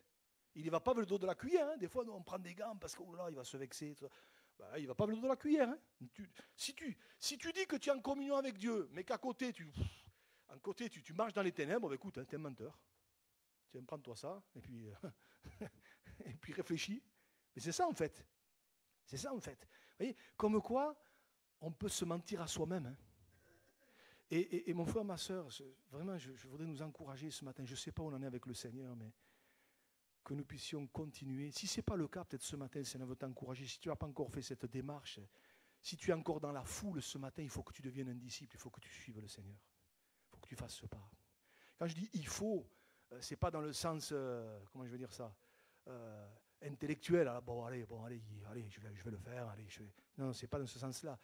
Speaker 1: Il ne va pas avec le dos de la cuillère. Hein. Des fois, on prend des gants parce que il va se vexer. Ben, il ne va pas avec le dos de la cuillère. Hein. Si tu dis que tu es en communion avec Dieu, mais qu'à côté, tu marches dans les ténèbres, ben, écoute, hein, tu es un menteur. Tiens, prends-toi ça, et puis, et puis réfléchis. Mais c'est ça en fait. C'est ça en fait. Vous voyez, comme quoi, on peut se mentir à soi-même. Hein. Et mon frère, ma soeur, vraiment, je voudrais nous encourager ce matin. Je ne sais pas où on en est avec le Seigneur, mais que nous puissions continuer. Si ce n'est pas le cas, peut-être ce matin, le Seigneur veut t'encourager. Si tu n'as pas encore fait cette démarche, si tu es encore dans la foule ce matin, il faut que tu deviennes un disciple, il faut que tu suives le Seigneur. Il faut que tu fasses ce pas. Quand je dis « il faut », ce n'est pas dans le sens, comment je vais dire ça, intellectuel. Alors, bon, allez, je vais le faire. Non, ce n'est pas dans ce sens-là.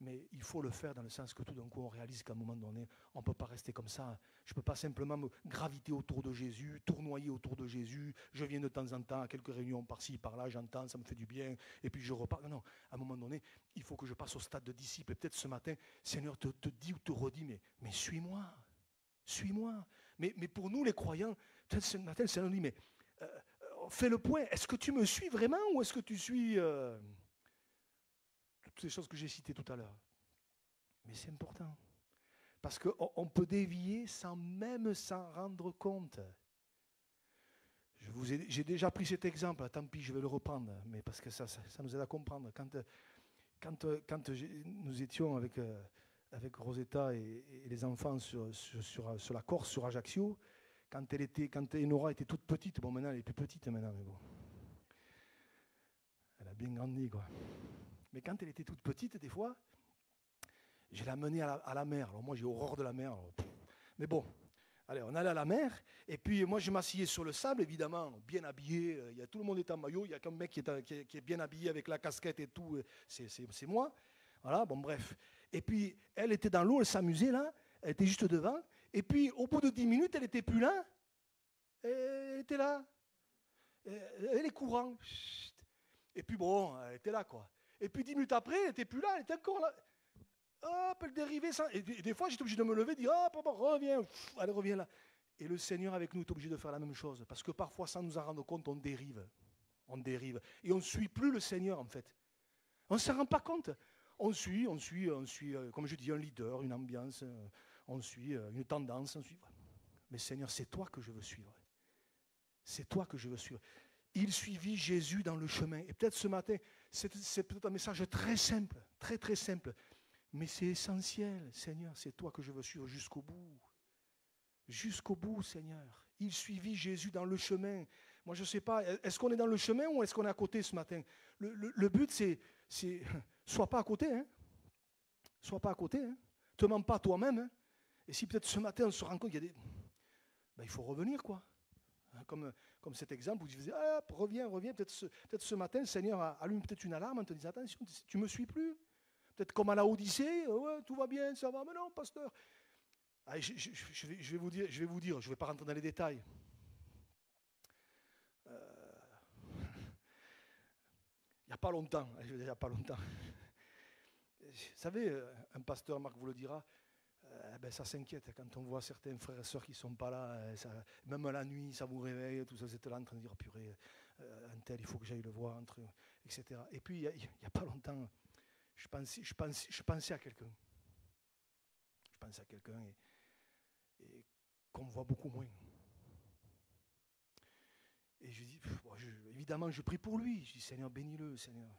Speaker 1: Mais il faut le faire dans le sens que tout d'un coup, on réalise qu'à un moment donné, on ne peut pas rester comme ça. Je ne peux pas simplement me graviter autour de Jésus, tournoyer autour de Jésus. Je viens de temps en temps à quelques réunions par-ci, par-là, j'entends, ça me fait du bien, et puis je repars. Non, à un moment donné, il faut que je passe au stade de disciple. Et peut-être ce matin, Seigneur te dit ou te redit, mais suis-moi, suis-moi. Mais pour nous, les croyants, peut-être ce matin, le Seigneur nous dit, mais fais le point. Est-ce que tu me suis vraiment ou est-ce que tu suis... toutes ces choses que j'ai citées tout à l'heure. Mais c'est important. Parce qu'on peut dévier sans même s'en rendre compte. J'ai déjà pris cet exemple, tant pis, je vais le reprendre, mais parce que ça nous aide à comprendre. Quand nous étions avec Rosetta et les enfants sur la Corse, sur Ajaccio, quand Enora était toute petite, bon maintenant elle est plus petite maintenant, mais bon. Elle a bien grandi, quoi. Mais quand elle était toute petite, des fois, je l'amenais à la mer. Alors moi, j'ai horreur de la mer. Alors, mais bon, allez, on allait à la mer. Et puis moi, je m'asseyais sur le sable, évidemment, bien habillé. Tout le monde est en maillot. Il y a qu'un mec qui est bien habillé avec la casquette et tout. C'est moi. Voilà, bon, bref. Et puis, elle était dans l'eau, elle s'amusait là. Elle était juste devant. Et puis, au bout de 10 minutes, elle n'était plus là. Elle était là. Elle est courant. Et puis bon, elle était là, quoi. Et puis 10 minutes après, elle n'était plus là, elle était encore là. Hop, elle dérivait. Et des fois, j'étais obligé de me lever, de dire, hop, reviens. Elle revient là. Et le Seigneur avec nous est obligé de faire la même chose. Parce que parfois, sans nous en rendre compte, on dérive. On dérive. Et on ne suit plus le Seigneur, en fait. On ne s'en rend pas compte. On suit, comme je dis, un leader, une ambiance. On suit une tendance. Mais Seigneur, c'est toi que je veux suivre. C'est toi que je veux suivre. Il suivit Jésus dans le chemin. Et peut-être ce matin, c'est peut-être un message très simple, très très simple. Mais c'est essentiel, Seigneur, c'est toi que je veux suivre jusqu'au bout. Jusqu'au bout, Seigneur. Il suivit Jésus dans le chemin. Moi, je ne sais pas, est-ce qu'on est dans le chemin ou est-ce qu'on est à côté ce matin? Le but, c'est sois pas à côté. Hein. Sois pas à côté. Hein. Te mens pas toi-même. Hein. Et si peut-être ce matin, on se rend compte qu'il y a des... il faut revenir, quoi. Comme cet exemple où tu faisais, hop, reviens. Peut-être ce matin, le Seigneur allume peut-être une alarme en te disant, attention, tu ne me suis plus. Peut-être comme à la Odyssée, ouais, tout va bien, ça va, mais non, pasteur. Allez, je vais vous dire, je ne vais pas rentrer dans les détails. Il n'y a pas longtemps. Vous savez, un pasteur, Marc vous le dira, ça s'inquiète quand on voit certains frères et sœurs qui ne sont pas là, même la nuit, ça vous réveille, tout ça, vous êtes là en train de dire, purée, un tel, il faut que j'aille le voir, etc. Et puis, il n'y a pas longtemps, je pensais à quelqu'un. Je pensais à quelqu'un et qu'on voit beaucoup moins. Et je dis, évidemment, je prie pour lui. Je dis, Seigneur, bénis-le, Seigneur.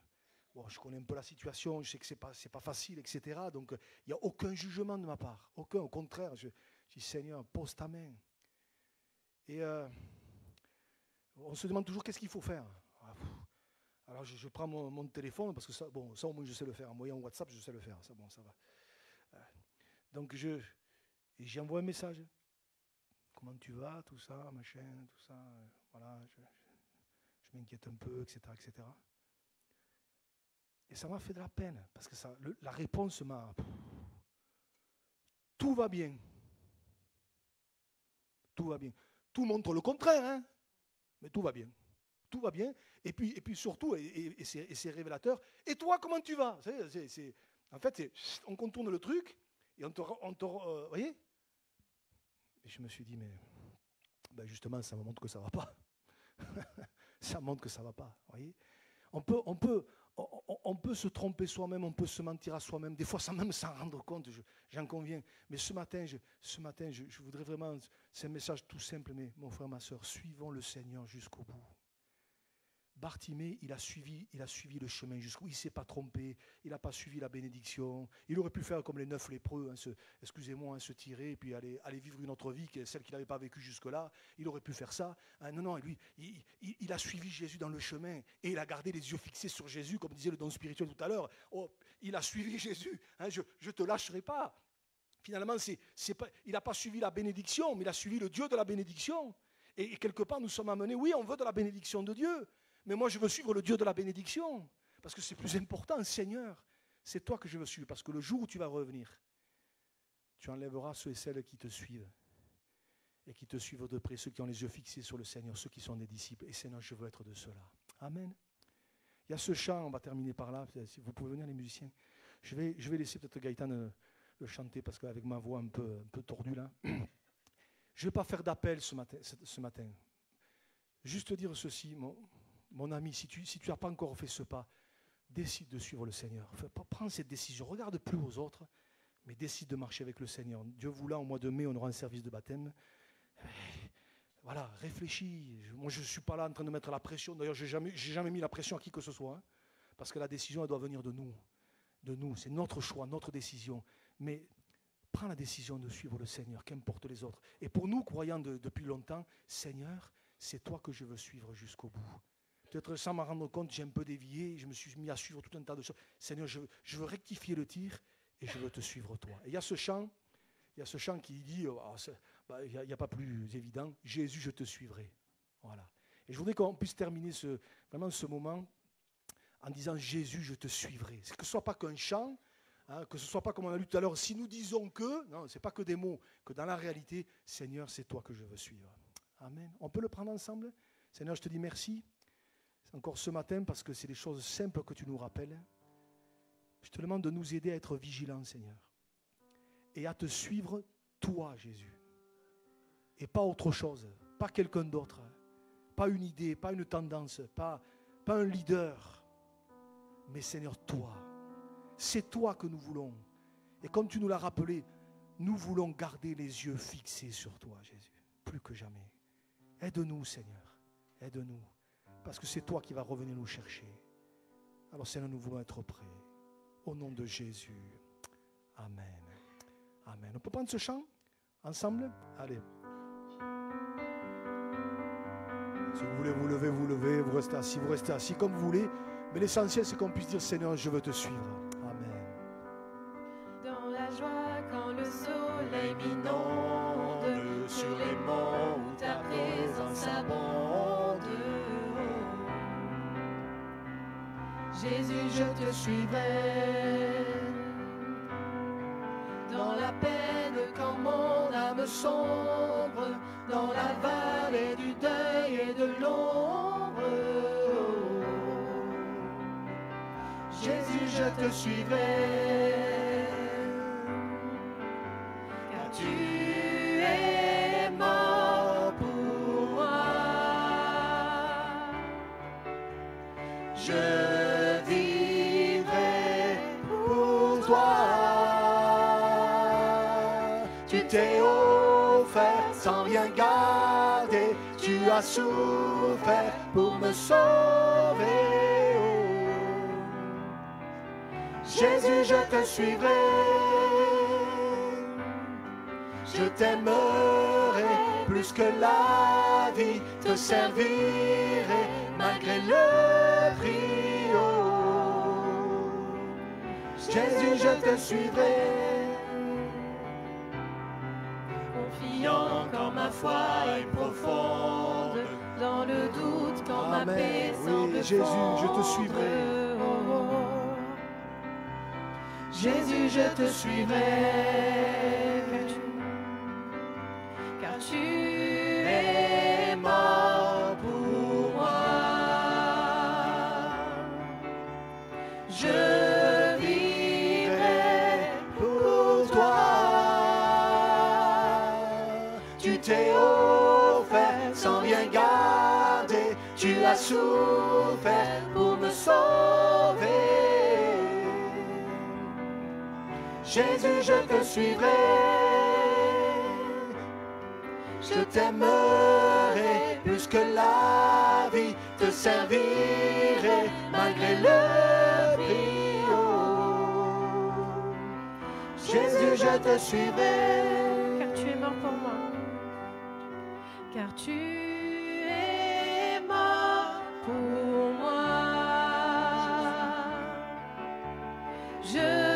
Speaker 1: Bon, je connais un peu la situation, je sais que c'est pas facile, etc. Donc, il n'y a aucun jugement de ma part. Aucun, au contraire. Je dis, Seigneur, pose ta main. Et on se demande toujours qu'est-ce qu'il faut faire. Alors, je prends mon téléphone, parce que ça, au moins, je sais le faire. En moyen WhatsApp, je sais le faire. Ça va. Donc, j'y envoie un message. Comment tu vas, tout ça, machin, tout ça. Voilà, je m'inquiète un peu, etc., etc. Et ça m'a fait de la peine, parce que la réponse m'a... Tout va bien. Tout va bien. Tout montre le contraire, hein, mais tout va bien. Tout va bien. Et puis surtout, et c'est révélateur, et toi, comment tu vas? En fait, on contourne le truc, et on te voyez? Et je me suis dit, mais justement, ça me montre que ça ne va pas. Ça montre que ça ne va pas, voyez? On peut se tromper soi-même, on peut se mentir à soi-même, des fois sans même s'en rendre compte, j'en conviens. Mais ce matin, je voudrais vraiment, c'est un message tout simple, mais mon frère, ma soeur, suivons le Seigneur jusqu'au bout. Bartimée, il a suivi le chemin jusqu'au bout, il ne s'est pas trompé, il n'a pas suivi la bénédiction. Il aurait pu faire comme les 9 lépreux, se tirer et puis aller vivre une autre vie, celle qu'il n'avait pas vécue jusque-là. Il aurait pu faire ça. Non, lui, il a suivi Jésus dans le chemin et il a gardé les yeux fixés sur Jésus, comme disait le don spirituel tout à l'heure. Oh, il a suivi Jésus, je ne te lâcherai pas. Finalement, il n'a pas suivi la bénédiction, mais il a suivi le Dieu de la bénédiction. Et quelque part, nous sommes amenés, oui, on veut de la bénédiction de Dieu. Mais moi, je veux suivre le Dieu de la bénédiction, parce que c'est plus important, Seigneur. C'est toi que je veux suivre, parce que le jour où tu vas revenir, tu enlèveras ceux et celles qui te suivent et qui te suivent de près, ceux qui ont les yeux fixés sur le Seigneur, ceux qui sont des disciples. Et Seigneur, je veux être de ceux-là. Amen. Il y a ce chant, on va terminer par là. Si vous pouvez venir, les musiciens. Je vais laisser peut-être Gaëtan le chanter, parce qu'avec ma voix un peu tordue là. Je ne vais pas faire d'appel ce matin. Juste dire ceci, mon ami, si tu n'as pas encore fait ce pas, décide de suivre le Seigneur. Prends cette décision. Regarde plus aux autres, mais décide de marcher avec le Seigneur. Dieu voulant, au mois de mai, on aura un service de baptême. Voilà, réfléchis. Moi, je ne suis pas là en train de mettre la pression. D'ailleurs, je n'ai jamais mis la pression à qui que ce soit. Hein, parce que la décision, elle doit venir de nous. C'est notre choix, notre décision. Mais prends la décision de suivre le Seigneur, qu'importe les autres. Et pour nous, croyants depuis longtemps, Seigneur, c'est toi que je veux suivre jusqu'au bout. Peut-être sans m'en rendre compte, j'ai un peu dévié, je me suis mis à suivre tout un tas de choses. Seigneur, je veux rectifier le tir et je veux te suivre toi. Et il y a ce chant qui dit, il n'y a pas plus évident, Jésus, je te suivrai. Voilà. Et je voudrais qu'on puisse terminer vraiment ce moment en disant, Jésus, je te suivrai. Que ce ne soit pas qu'un chant, hein, que ce ne soit pas comme on a lu tout à l'heure, si nous disons que, non, ce n'est pas que des mots, que dans la réalité, Seigneur, c'est toi que je veux suivre. Amen. On peut le prendre ensemble? Seigneur, je te dis merci. C'est encore ce matin, parce que c'est des choses simples que tu nous rappelles. Je te demande de nous aider à être vigilants, Seigneur. Et à te suivre, toi, Jésus. Et pas autre chose, pas quelqu'un d'autre. Pas une idée, pas une tendance, pas un leader. Mais Seigneur, toi. C'est toi que nous voulons. Et comme tu nous l'as rappelé, nous voulons garder les yeux fixés sur toi, Jésus. Plus que jamais. Aide-nous, Seigneur. Aide-nous. Parce que c'est toi qui vas revenir nous chercher. Alors, Seigneur, nous voulons être prêts. Au nom de Jésus. Amen. Amen. On peut prendre ce chant ensemble? Allez. Si vous voulez vous lever, vous restez assis comme vous voulez. Mais l'essentiel, c'est qu'on puisse dire, Seigneur, je veux te suivre. Amen.
Speaker 3: Dans la joie, quand le soleil m'inonde, sur les monts où ta présence abonde, Jésus, je te suivrai. Dans la peine, quand mon âme sombre, dans la vallée du deuil et de l'ombre, Jésus, je te suivrai, car tu es mort pour moi. Je vivrai pour toi. Tu t'es offert sans rien garder, tu as souffert pour me sauver. Jésus, je te suivrai, je t'aimerai plus que la vie, te servirai malgré le prix. Oh, Jésus, je te suivrai, confiant quand ma foi est profonde, dans le doute quand ma paix semble
Speaker 1: Jésus, je te suivrai.
Speaker 3: Jésus, je te suivrai, car tu es mort pour moi. Je vivrai pour toi. Tu t'es offert sans rien garder, tu as souffert pour me sauver. Jésus, je te suivrai, je t'aimerai plus que la vie, te servirai malgré le prix. Oh, Jésus, je te suivrai,
Speaker 2: car tu es mort pour moi.
Speaker 3: car tu es mort pour moi. Je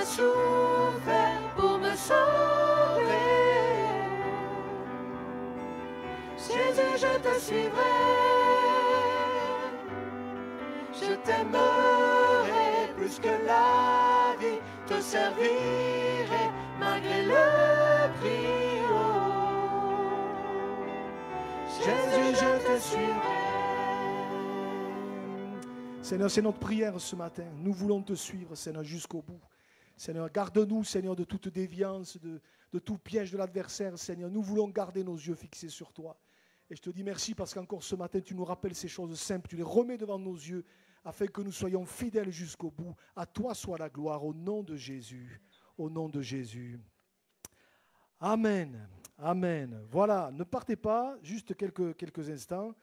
Speaker 3: souffert pour me sauver. je te suivrai. Je t'aimerai plus que la vie, te servirai malgré le prix. Oh, Jésus, je te suivrai.
Speaker 1: Seigneur, c'est notre prière ce matin. Nous voulons te suivre, Seigneur, jusqu'au bout. Seigneur, garde-nous, Seigneur, de toute déviance, de tout piège de l'adversaire, Seigneur. Nous voulons garder nos yeux fixés sur toi. Et je te dis merci parce qu'encore ce matin, tu nous rappelles ces choses simples. Tu les remets devant nos yeux afin que nous soyons fidèles jusqu'au bout. À toi soit la gloire au nom de Jésus. Au nom de Jésus. Amen. Amen. Voilà, ne partez pas, juste quelques instants.